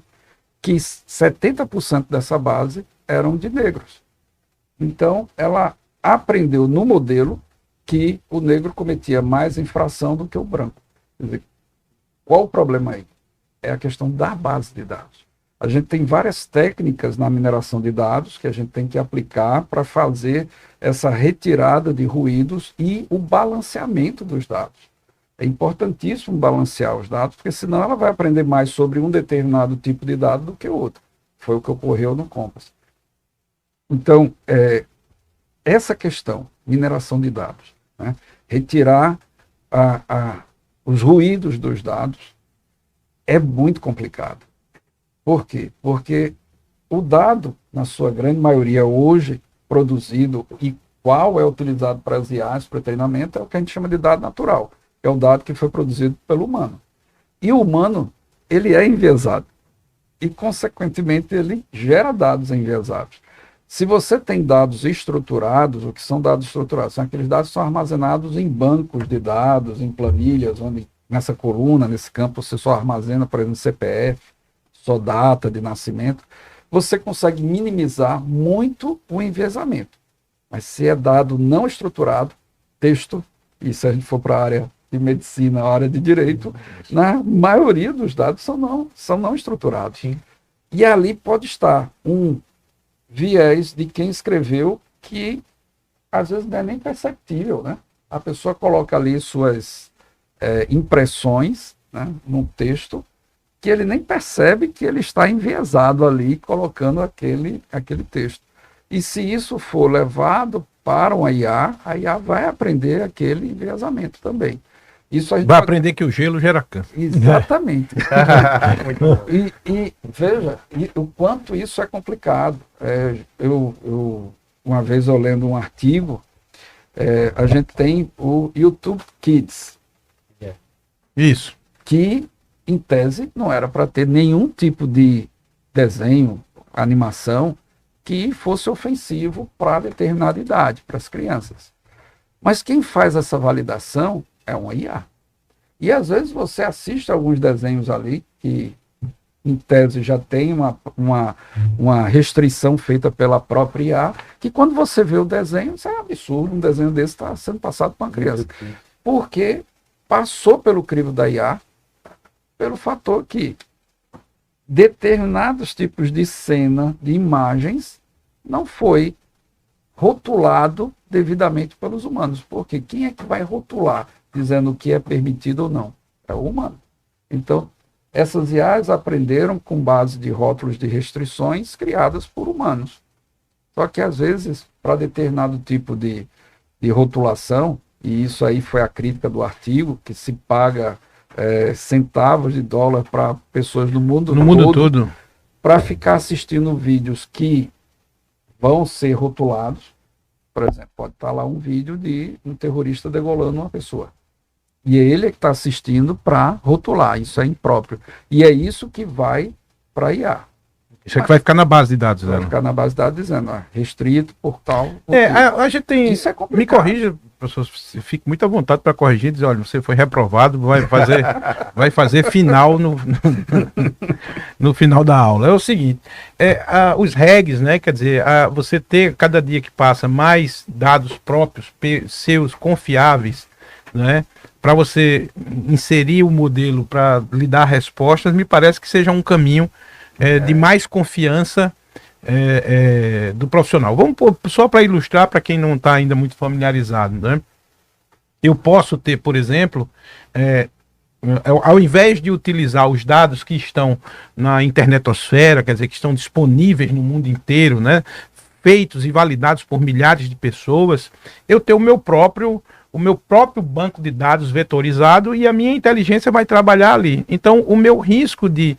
que 70% dessa base eram de negros. Então, ela aprendeu no modelo que o negro cometia mais infração do que o branco. Quer dizer, qual o problema aí? É a questão da base de dados. A gente tem várias técnicas na mineração de dados que a gente tem que aplicar para fazer essa retirada de ruídos e o balanceamento dos dados. É importantíssimo balancear os dados, porque senão ela vai aprender mais sobre um determinado tipo de dado do que o outro. Foi o que ocorreu no Compass. Então, essa questão, mineração de dados, né? Retirar os ruídos dos dados é muito complicado. Por quê? Porque o dado, na sua grande maioria hoje, produzido e qual é utilizado para as IAs, para o treinamento, é o que a gente chama de dado natural. É o dado que foi produzido pelo humano. E o humano, ele é enviesado. E, consequentemente, ele gera dados enviesados. Se você tem dados estruturados, o que são dados estruturados? São aqueles dados que são armazenados em bancos de dados, em planilhas, onde nessa coluna, nesse campo, você só armazena, por exemplo, CPF, só data de nascimento. Você consegue minimizar muito o enviesamento. Mas se é dado não estruturado, texto, e se a gente for para a área de medicina, a área de direito, na maioria dos dados são não estruturados. Sim. E ali pode estar um viés de quem escreveu que às vezes não é nem perceptível, né? A pessoa coloca ali suas impressões, né, num texto que ele nem percebe que ele está enviesado ali colocando aquele texto. E se isso for levado para uma IA, a IA vai aprender aquele enviesamento também. Isso a gente vai aprender que o gelo gera câncer. Exatamente. e veja, o quanto isso é complicado. Uma vez eu lendo um artigo, a gente tem o YouTube Kids. Isso. Que, em tese, não era para ter nenhum tipo de desenho, animação, que fosse ofensivo para determinada idade, para as crianças. Mas quem faz essa validação é uma IA. E às vezes você assiste alguns desenhos ali que, em tese, já tem uma restrição feita pela própria IA, que quando você vê o desenho, isso é absurdo, um desenho desse está sendo passado para uma criança. Porque passou pelo crivo da IA, pelo fator que determinados tipos de cena, de imagens, não foi rotulado devidamente pelos humanos. Porque quem é que vai rotular dizendo o que é permitido ou não? É o humano. Então, essas IAs aprenderam com base de rótulos de restrições criadas por humanos. Só que, às vezes, para determinado tipo de rotulação, e isso aí foi a crítica do artigo, que se paga centavos de dólar para pessoas no mundo todo para ficar assistindo vídeos que vão ser rotulados. Por exemplo, pode estar lá um vídeo de um terrorista degolando uma pessoa. E é ele que está assistindo para rotular. Isso é impróprio. E é isso que vai para a IA. Isso é que vai ficar na base de dados, Vai né? ficar na base de dados dizendo, restrito por tal. A gente tem. Isso é complicado. Me corrija, professor, fique muito à vontade para corrigir e dizer, olha, você foi reprovado, vai fazer final no final da aula. É o seguinte, os regs, né? Quer dizer, você ter cada dia que passa mais dados próprios, seus confiáveis, né? Para você inserir o modelo para lhe dar respostas, me parece que seja um caminho de mais confiança do profissional. Vamos só para ilustrar para quem não está ainda muito familiarizado, né? Eu posso ter, por exemplo, ao invés de utilizar os dados que estão na internetosfera, quer dizer, que estão disponíveis no mundo inteiro, né? Feitos e validados por milhares de pessoas, eu tenho o meu próprio banco de dados vetorizado e a minha inteligência vai trabalhar ali. Então, o meu risco de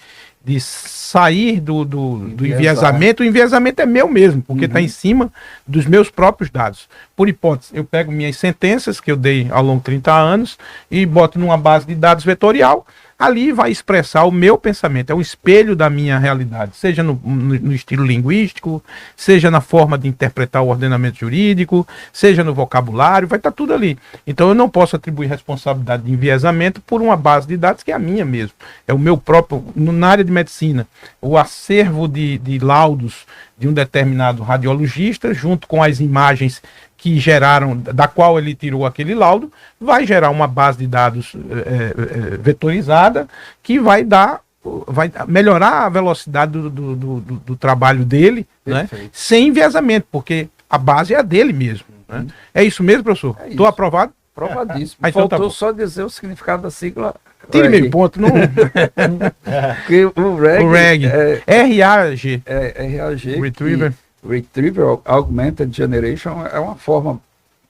sair do enviesamento, o enviesamento é meu mesmo, porque está em cima dos meus próprios dados. Por hipótese, eu pego minhas sentenças que eu dei ao longo de 30 anos e boto numa base de dados vetorial, ali vai expressar o meu pensamento, é um espelho da minha realidade, seja no estilo linguístico, seja na forma de interpretar o ordenamento jurídico, seja no vocabulário, vai estar tudo ali. Então eu não posso atribuir responsabilidade de enviesamento por uma base de dados que é a minha mesmo. É o meu próprio, na área de medicina, o acervo de laudos de um determinado radiologista, junto com as imagens que geraram, da qual ele tirou aquele laudo, vai gerar uma base de dados vetorizada que vai melhorar a velocidade do trabalho dele, né, sem enviesamento, porque a base é a dele mesmo. Né? É isso mesmo, professor? Estou aprovado? Aprovadíssimo. Então Faltou só dizer o significado da sigla. Tire meio ponto. Não... Porque o RAG R-A-G. RAG. Retriever. Retriever Augmented Generation é uma forma,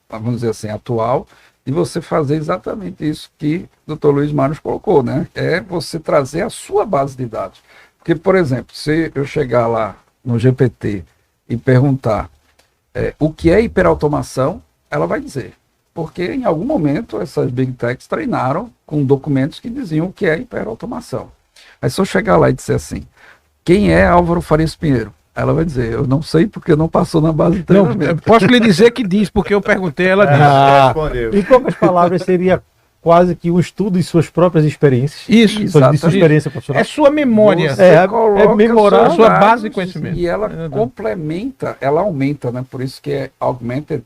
vamos dizer assim, atual de você fazer exatamente isso que o Dr. Luiz Mário colocou, né? É você trazer a sua base de dados. Porque, por exemplo, se eu chegar lá no GPT e perguntar o que é hiperautomação, ela vai dizer. Porque em algum momento essas Big Techs treinaram com documentos que diziam o que é hiperautomação. Aí se eu chegar lá e disser assim, quem é Álvaro Farias Pinheiro? Ela vai dizer, eu não sei porque não passou na base de treinamento. Posso lhe dizer que diz, porque eu perguntei, ela disse. Em poucas palavras, seria quase que um estudo de suas próprias experiências. Isso, de sua experiência profissional. É sua memória. Memorar a sua base de conhecimento. E ela complementa, ela aumenta, né? Por isso que é augmented.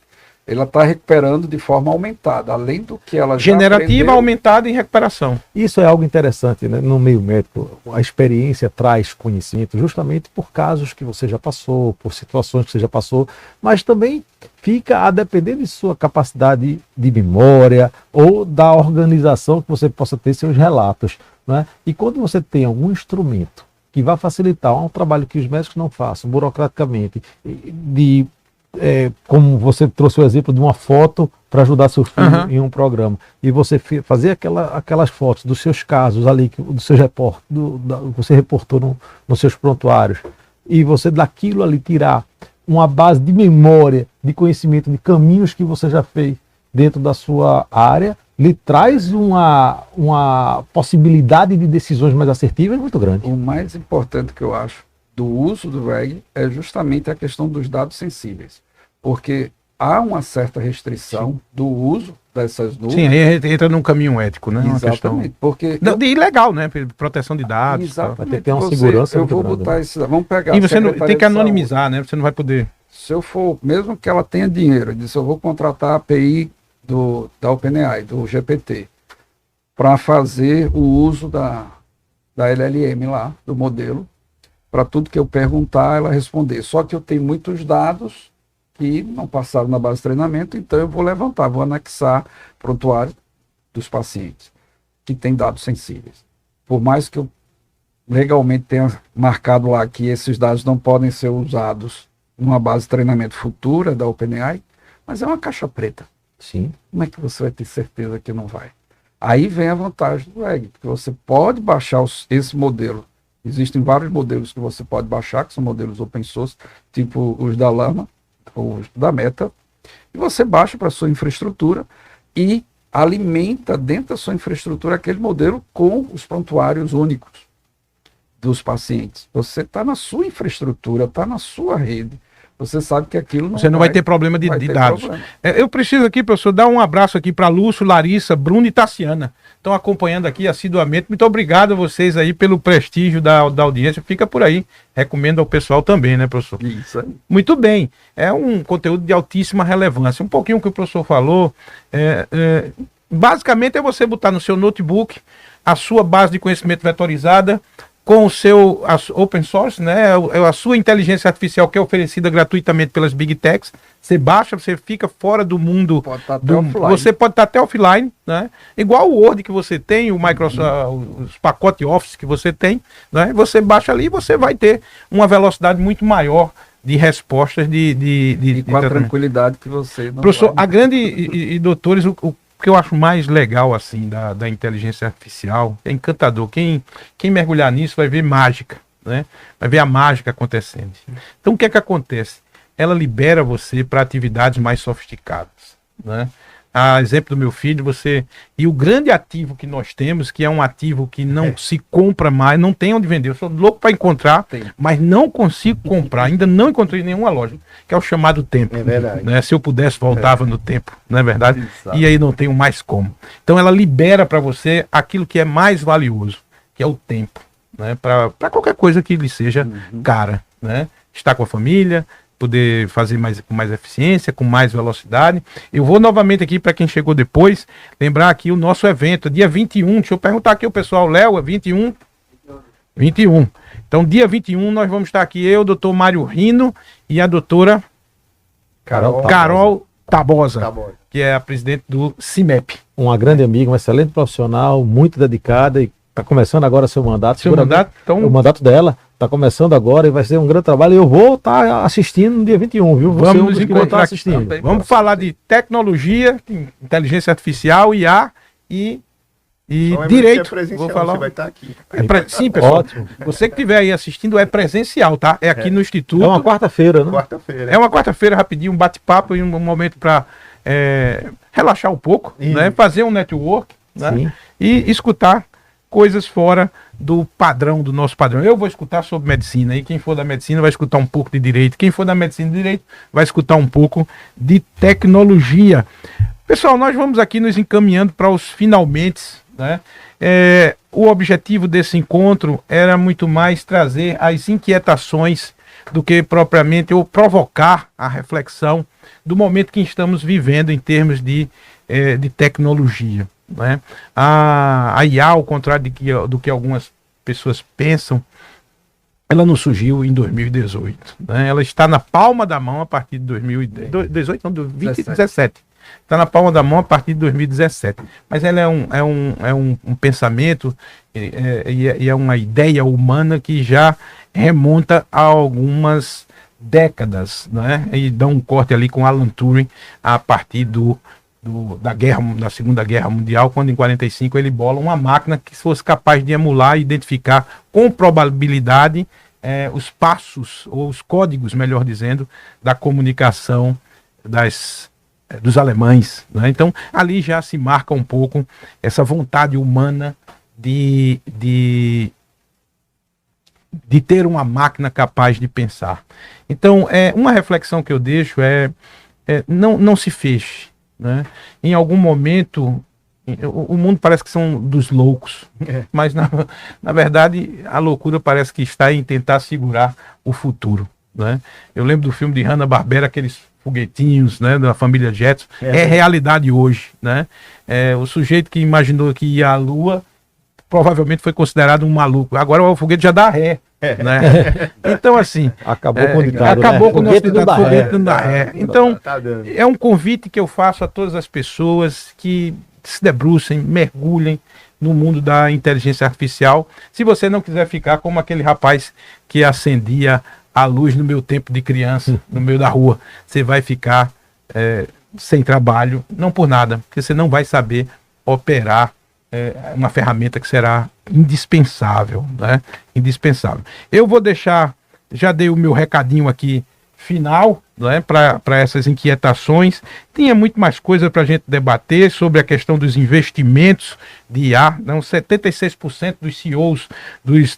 Ela está recuperando de forma aumentada, além do que ela já generativa, aumentada em recuperação. Isso é algo interessante, né? No meio médico. A experiência traz conhecimento justamente por casos que você já passou, por situações que você já passou, mas também fica a depender de sua capacidade de memória ou da organização que você possa ter seus relatos. Né? E quando você tem algum instrumento que vai facilitar um trabalho que os médicos não façam burocraticamente, como você trouxe o exemplo de uma foto para ajudar seu filho em um programa, e você fazer aquelas fotos dos seus casos ali, dos seus você reportou nos seus prontuários, e você daquilo ali tirar uma base de memória, de conhecimento, de caminhos que você já fez dentro da sua área, lhe traz uma possibilidade de decisões mais assertivas muito grande. O mais importante que eu acho do uso do RAG é justamente a questão dos dados sensíveis, porque há uma certa restrição do uso dessas nuvens. Sim, aí entra num caminho ético, né? Exatamente, porque... Não, de ilegal, né? Proteção de dados. Exatamente. Vai ter uma segurança muito grande. Botar esse... Vamos pegar... E você tem que anonimizar, né? Você não vai poder... Se eu for, mesmo que ela tenha dinheiro, eu disse, eu vou contratar a API da OpenAI, do GPT, para fazer o uso da LLM lá, do modelo, para tudo que eu perguntar, ela responder. Só que eu tenho muitos dados que não passaram na base de treinamento, então eu vou levantar, vou anexar prontuário dos pacientes que têm dados sensíveis. Por mais que eu legalmente tenha marcado lá que esses dados não podem ser usados numa base de treinamento futura da OpenAI, mas é uma caixa preta. Sim. Como é que você vai ter certeza que não vai? Aí vem a vantagem do RAG, porque você pode baixar esse modelo. Existem vários modelos que você pode baixar, que são modelos open source, tipo os da Llama, ou os da Meta, e você baixa para a sua infraestrutura e alimenta dentro da sua infraestrutura aquele modelo com os prontuários únicos dos pacientes. Você está na sua infraestrutura, está na sua rede, você sabe que aquilo Você não vai ter problema de dados. Eu preciso aqui, professor, dar um abraço aqui para Lúcio, Larissa, Bruno e Tassiana. Estão acompanhando aqui assiduamente. Muito obrigado a vocês aí pelo prestígio da audiência. Fica por aí. Recomendo ao pessoal também, né, professor? Isso aí. Muito bem. É um conteúdo de altíssima relevância. Um pouquinho o que o professor falou. Basicamente é você botar no seu notebook a sua base de conhecimento vetorizada com o seu open source, né, a sua inteligência artificial que é oferecida gratuitamente pelas Big Techs. Você baixa, você fica fora do mundo. Pode estar até offline. Você pode estar até offline, né? Igual o Word que você tem, o Microsoft, os pacotes Office que você tem, né? Você baixa ali e você vai ter uma velocidade muito maior de respostas e com a tranquilidade que você não professor, vai... a grande e doutores, o que eu acho mais legal assim da inteligência artificial é encantador. Quem mergulhar nisso vai ver mágica, né? Vai ver a mágica acontecendo. Então o que é que acontece? Ela libera você para atividades mais sofisticadas, né? A exemplo do meu filho, e o grande ativo que nós temos, que é um ativo que não se compra mais, não tem onde vender. Eu sou louco para encontrar, mas não consigo comprar, ainda não encontrei em nenhuma loja, que é o chamado tempo. É verdade. Né? Se eu pudesse, voltava no tempo, não é verdade? Exato. E aí não tenho mais como. Então ela libera para você aquilo que é mais valioso, que é o tempo, né? Para qualquer coisa que lhe seja cara, né? Estar com a família, poder fazer com mais eficiência, com mais velocidade. Eu vou novamente aqui, para quem chegou depois, lembrar aqui o nosso evento, dia 21, deixa eu perguntar aqui o pessoal, Léo, é 21? 21. Então, dia 21, nós vamos estar aqui, eu, o doutor Mário Rino e a doutora Carol Tabosa, que é a presidente do CIMEP. Uma grande amiga, uma excelente profissional, muito dedicada e está começando agora seu mandato. Seu mandato? Então... O mandato dela está começando agora e vai ser um grande trabalho. Eu vou estar assistindo no dia 21, viu? Vamos nos encontrar assistindo. Também. Vamos falar de tecnologia, inteligência artificial, IA e direito. Vou falar. Você vai estar aqui. Sim, pessoal. Ótimo. Você que estiver aí assistindo é presencial, tá? É aqui no Instituto. É uma quarta-feira, né? Quarta-feira. É uma quarta-feira, rapidinho, um bate-papo e um momento para relaxar um pouco, né? Fazer um network, né? E escutar coisas fora do padrão, do nosso padrão. Eu vou escutar sobre medicina, e quem for da medicina vai escutar um pouco de direito, quem for da medicina de direito vai escutar um pouco de tecnologia. Pessoal, nós vamos aqui nos encaminhando para os finalmente, né? O objetivo desse encontro era muito mais trazer as inquietações do que propriamente ou provocar a reflexão do momento que estamos vivendo em termos de tecnologia. Né? A IA, ao contrário do que algumas pessoas pensam, ela não surgiu em 2018. Né? Ela está na palma da mão a partir de 2018, não, 2017. Está na palma da mão a partir de 2017. Mas ela é um pensamento e é uma ideia humana que já remonta a algumas décadas, né? E dá um corte ali com Alan Turing a partir da Segunda Guerra Mundial, quando em 1945 ele bola uma máquina que fosse capaz de emular e identificar com probabilidade os passos, ou os códigos, melhor dizendo, da comunicação dos alemães. Né? Então, ali já se marca um pouco essa vontade humana de ter uma máquina capaz de pensar. Então, uma reflexão que eu deixo não se feche. Né? Em algum momento o mundo parece que são dos loucos, mas na verdade a loucura parece que está em tentar segurar o futuro. Né? Eu lembro do filme de Hanna-Barbera, aqueles foguetinhos, né, da família Jetson, é realidade hoje. Né? O sujeito que imaginou que ia à Lua provavelmente foi considerado um maluco. Agora o foguete já dá ré. Né? Então, assim, Acabou com o ditado, acabou né? com o nosso Foguete não ditado, dá ré. foguete não dá ré. Então, Tá dando. é um convite que eu faço a todas as pessoas que se debrucem, mergulhem no mundo da inteligência artificial. Se você não quiser ficar como aquele rapaz que acendia a luz no meu tempo de criança, no meio da rua, você vai ficar sem trabalho, não por nada, porque você não vai saber operar uma ferramenta que será indispensável, né? Indispensável. Eu vou deixar, já dei o meu recadinho aqui final, né, para essas inquietações. Tinha muito mais coisa para a gente debater sobre a questão dos investimentos de IA. Não, 76% dos CEOs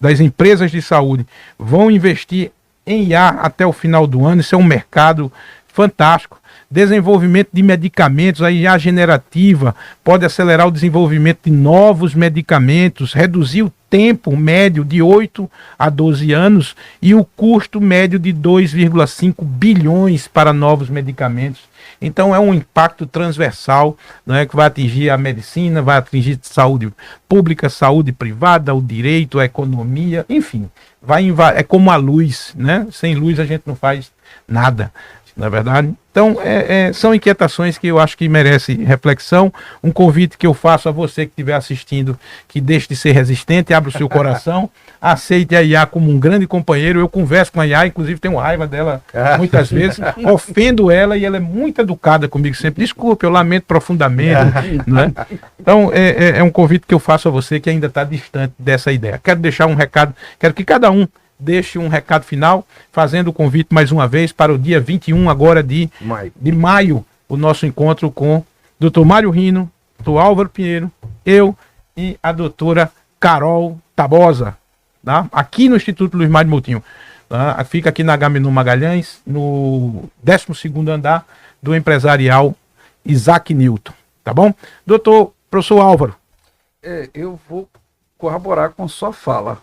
das empresas de saúde vão investir em IA até o final do ano. Isso é um mercado fantástico. Desenvolvimento de medicamentos, a IA generativa pode acelerar o desenvolvimento de novos medicamentos, reduzir o tempo médio de 8 a 12 anos e o custo médio de 2,5 bilhões para novos medicamentos. Então é um impacto transversal, né, que vai atingir a medicina, vai atingir saúde pública, saúde privada, o direito, a economia, enfim, é como a luz, né? Sem luz a gente não faz nada. Na verdade, então são inquietações que eu acho que merecem reflexão. Um convite que eu faço a você que estiver assistindo, que deixe de ser resistente, abra o seu coração, aceite a IA como um grande companheiro. Eu converso com a IA, inclusive tenho raiva dela muitas vezes, ofendo ela e ela é muito educada comigo sempre. Desculpe, eu lamento profundamente, né? Então é um convite que eu faço a você que ainda está distante dessa ideia. Quero deixar um recado, quero que cada um deixe um recado final, fazendo o convite mais uma vez para o dia 21 agora de maio, o nosso encontro com o Dr. Mário Rino, Dr. Álvaro Pinheiro, eu e a doutora Carol Tabosa, tá? Aqui no Instituto Luiz Mário Moutinho. Tá? Fica aqui na Agamenon Magalhães, no 12º andar do empresarial Isaac Newton, tá bom? Professor Álvaro. Eu vou corroborar com sua fala.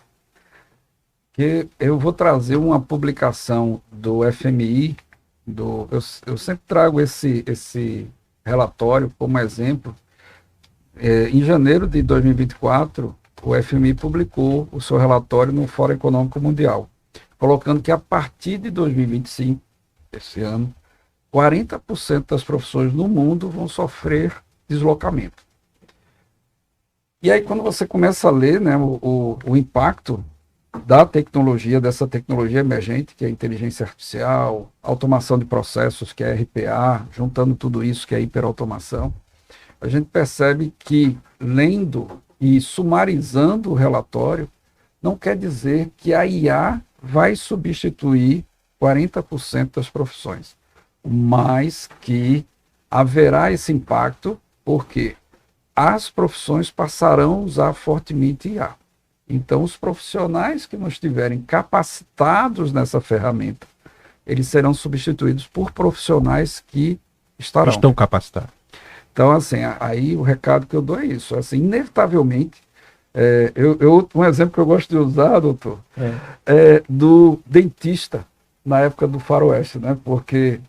Que eu vou trazer uma publicação do FMI, eu sempre trago esse relatório como exemplo. Em janeiro de 2024, o FMI publicou o seu relatório no Fórum Econômico Mundial, colocando que a partir de 2025, esse ano, 40% das profissões no mundo vão sofrer deslocamento. E aí, quando você começa a ler, né, o impacto dessa tecnologia emergente, que é a inteligência artificial, automação de processos, que é RPA, juntando tudo isso, que é hiperautomação, a gente percebe que, lendo e sumarizando o relatório, não quer dizer que a IA vai substituir 40% das profissões, mas que haverá esse impacto, porque as profissões passarão a usar fortemente IA. Então, os profissionais que não estiverem capacitados nessa ferramenta, eles serão substituídos por profissionais que estão capacitados. Então, assim, aí o recado que eu dou é isso. Assim, inevitavelmente, um exemplo que eu gosto de usar, doutor, do dentista, na época do faroeste, né? Porque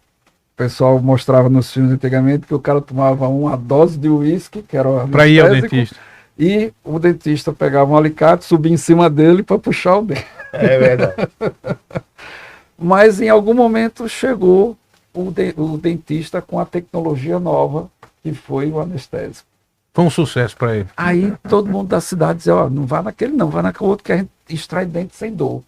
o pessoal mostrava nos filmes antigamente que o cara tomava uma dose de uísque, que era para ir ao dentista. E o dentista pegava um alicate, subia em cima dele para puxar o dente. É verdade. Mas em algum momento chegou o dentista com a tecnologia nova, que foi o anestésico. Foi um sucesso para ele. Aí todo mundo da cidade dizia, não vá naquele não, vá naquele outro que a gente extrai dente sem dor.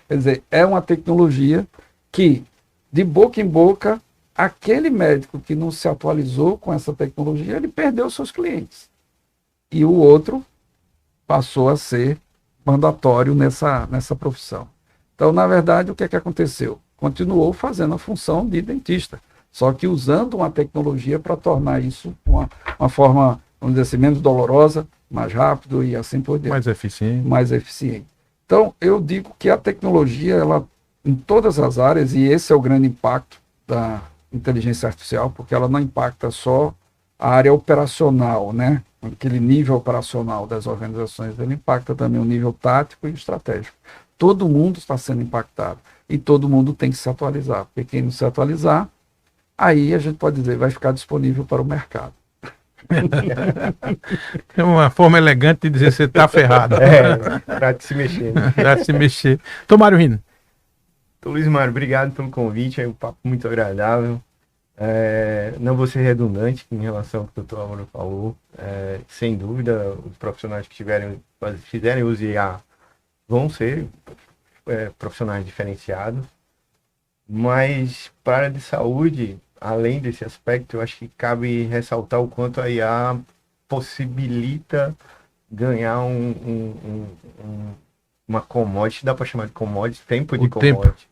Quer dizer, é uma tecnologia que, de boca em boca, aquele médico que não se atualizou com essa tecnologia, ele perdeu seus clientes. E o outro passou a ser mandatório nessa profissão. Então, na verdade, o que é que aconteceu? Continuou fazendo a função de dentista, só que usando uma tecnologia para tornar isso uma forma, vamos dizer assim, menos dolorosa, mais rápido e assim por diante. Mais eficiente. Então, eu digo que a tecnologia, ela, em todas as áreas, e esse é o grande impacto da inteligência artificial, porque ela não impacta só a área operacional, né? Aquele nível operacional das organizações, ele impacta também o nível tático e estratégico. Todo mundo está sendo impactado e todo mundo tem que se atualizar, porque quem não se atualizar, aí a gente pode dizer, vai ficar disponível para o mercado. É uma forma elegante de dizer que você está ferrado. Pra se mexer. Né? Pra se mexer. Então, Mário Rino. Então, Luiz Mário, obrigado pelo convite, é um papo muito agradável. Não vou ser redundante em relação ao que o doutor Álvaro falou. Sem dúvida, os profissionais que fizerem uso de IA vão ser profissionais diferenciados. Mas para a área de saúde, além desse aspecto, eu acho que cabe ressaltar o quanto a IA possibilita ganhar uma commodity, dá para chamar de commodity, tempo de commodity.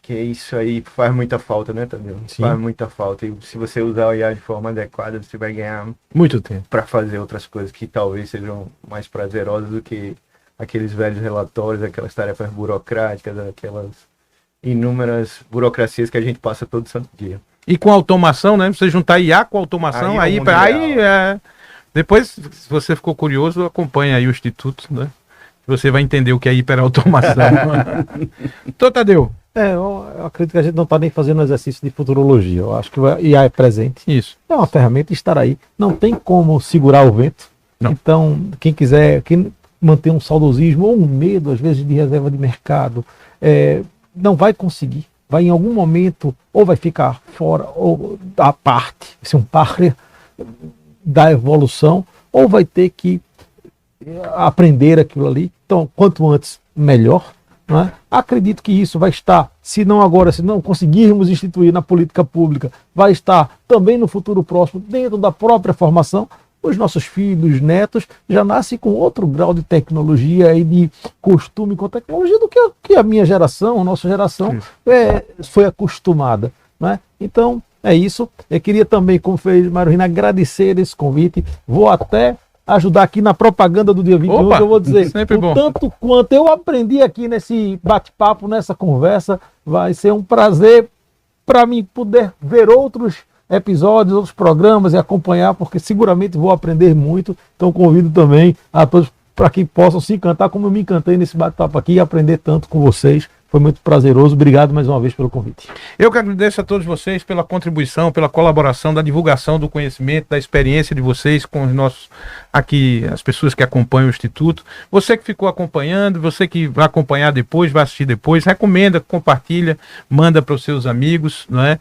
Que isso aí faz muita falta, né, Tadeu? Sim. Faz muita falta. E se você usar o IA de forma adequada, você vai ganhar muito tempo para fazer outras coisas que talvez sejam mais prazerosas do que aqueles velhos relatórios, aquelas tarefas burocráticas, aquelas inúmeras burocracias que a gente passa todo santo dia. E com automação, né? Você juntar IA com automação, aí depois, se você ficou curioso, acompanha aí o Instituto, né? Você vai entender o que é hiperautomação. Então, Tadeu. Eu acredito que a gente não está nem fazendo um exercício de futurologia. Eu acho que o IA é presente. Isso. É uma ferramenta, estar aí. Não tem como segurar o vento. Não. Então, quem quiser manter um saudosismo ou um medo, às vezes, de reserva de mercado, não vai conseguir. Vai em algum momento, ou vai ficar fora, ou à parte, ser um páreo da evolução, ou vai ter que aprender aquilo ali. Então, quanto antes, melhor. Não é? Acredito que isso vai estar, se não agora, se não conseguirmos instituir na política pública, vai estar também no futuro próximo, dentro da própria formação. Os nossos filhos, netos, já nascem com outro grau de tecnologia e de costume com tecnologia do que a minha geração, a nossa geração foi acostumada. Não é? Então, é isso. Eu queria também, como fez Mário Rino, agradecer esse convite. Vou até ajudar aqui na propaganda do dia 21, que eu vou dizer, tanto quanto eu aprendi aqui nesse bate-papo, nessa conversa, vai ser um prazer para mim poder ver outros episódios, outros programas e acompanhar, porque seguramente vou aprender muito. Então convido também a todos para que possam se encantar como eu me encantei nesse bate-papo aqui e aprender tanto com vocês. Foi muito prazeroso. Obrigado mais uma vez pelo convite. Eu que agradeço a todos vocês pela contribuição, pela colaboração, da divulgação do conhecimento, da experiência de vocês com os nossos aqui, as pessoas que acompanham o Instituto. Você que ficou acompanhando, você que vai acompanhar depois, vai assistir depois, recomenda, compartilha, manda para os seus amigos, não é?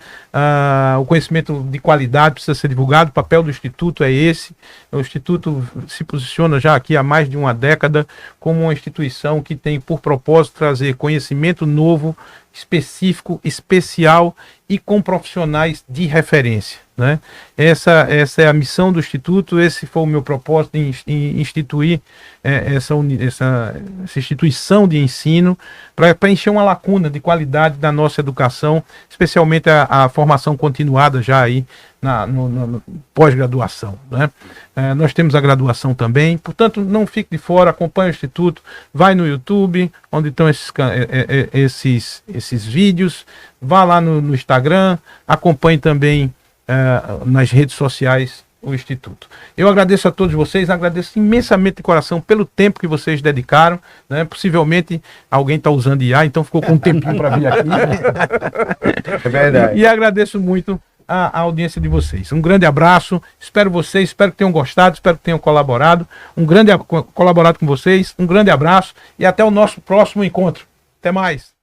O conhecimento de qualidade precisa ser divulgado, o papel do Instituto é esse. O Instituto se posiciona já aqui há mais de uma década como uma instituição que tem por propósito trazer conhecimento novo, específico, especial e com profissionais de referência, né? Essa é a missão do Instituto, esse foi o meu propósito em instituir essa instituição de ensino para preencher uma lacuna de qualidade da nossa educação, especialmente a formação continuada já aí na pós-graduação, né? Nós temos a graduação também, portanto não fique de fora, acompanhe o Instituto, vai no YouTube, onde estão esses vídeos, vá lá no Instagram, acompanhe também nas redes sociais o Instituto. Eu agradeço a todos vocês, agradeço imensamente de coração pelo tempo que vocês dedicaram, né? Possivelmente alguém está usando IA, então ficou com um tempinho para vir aqui. É verdade. E agradeço muito a audiência de vocês. Um grande abraço, espero que tenham gostado, espero que tenham colaborado com vocês, um grande abraço e até o nosso próximo encontro. Até mais.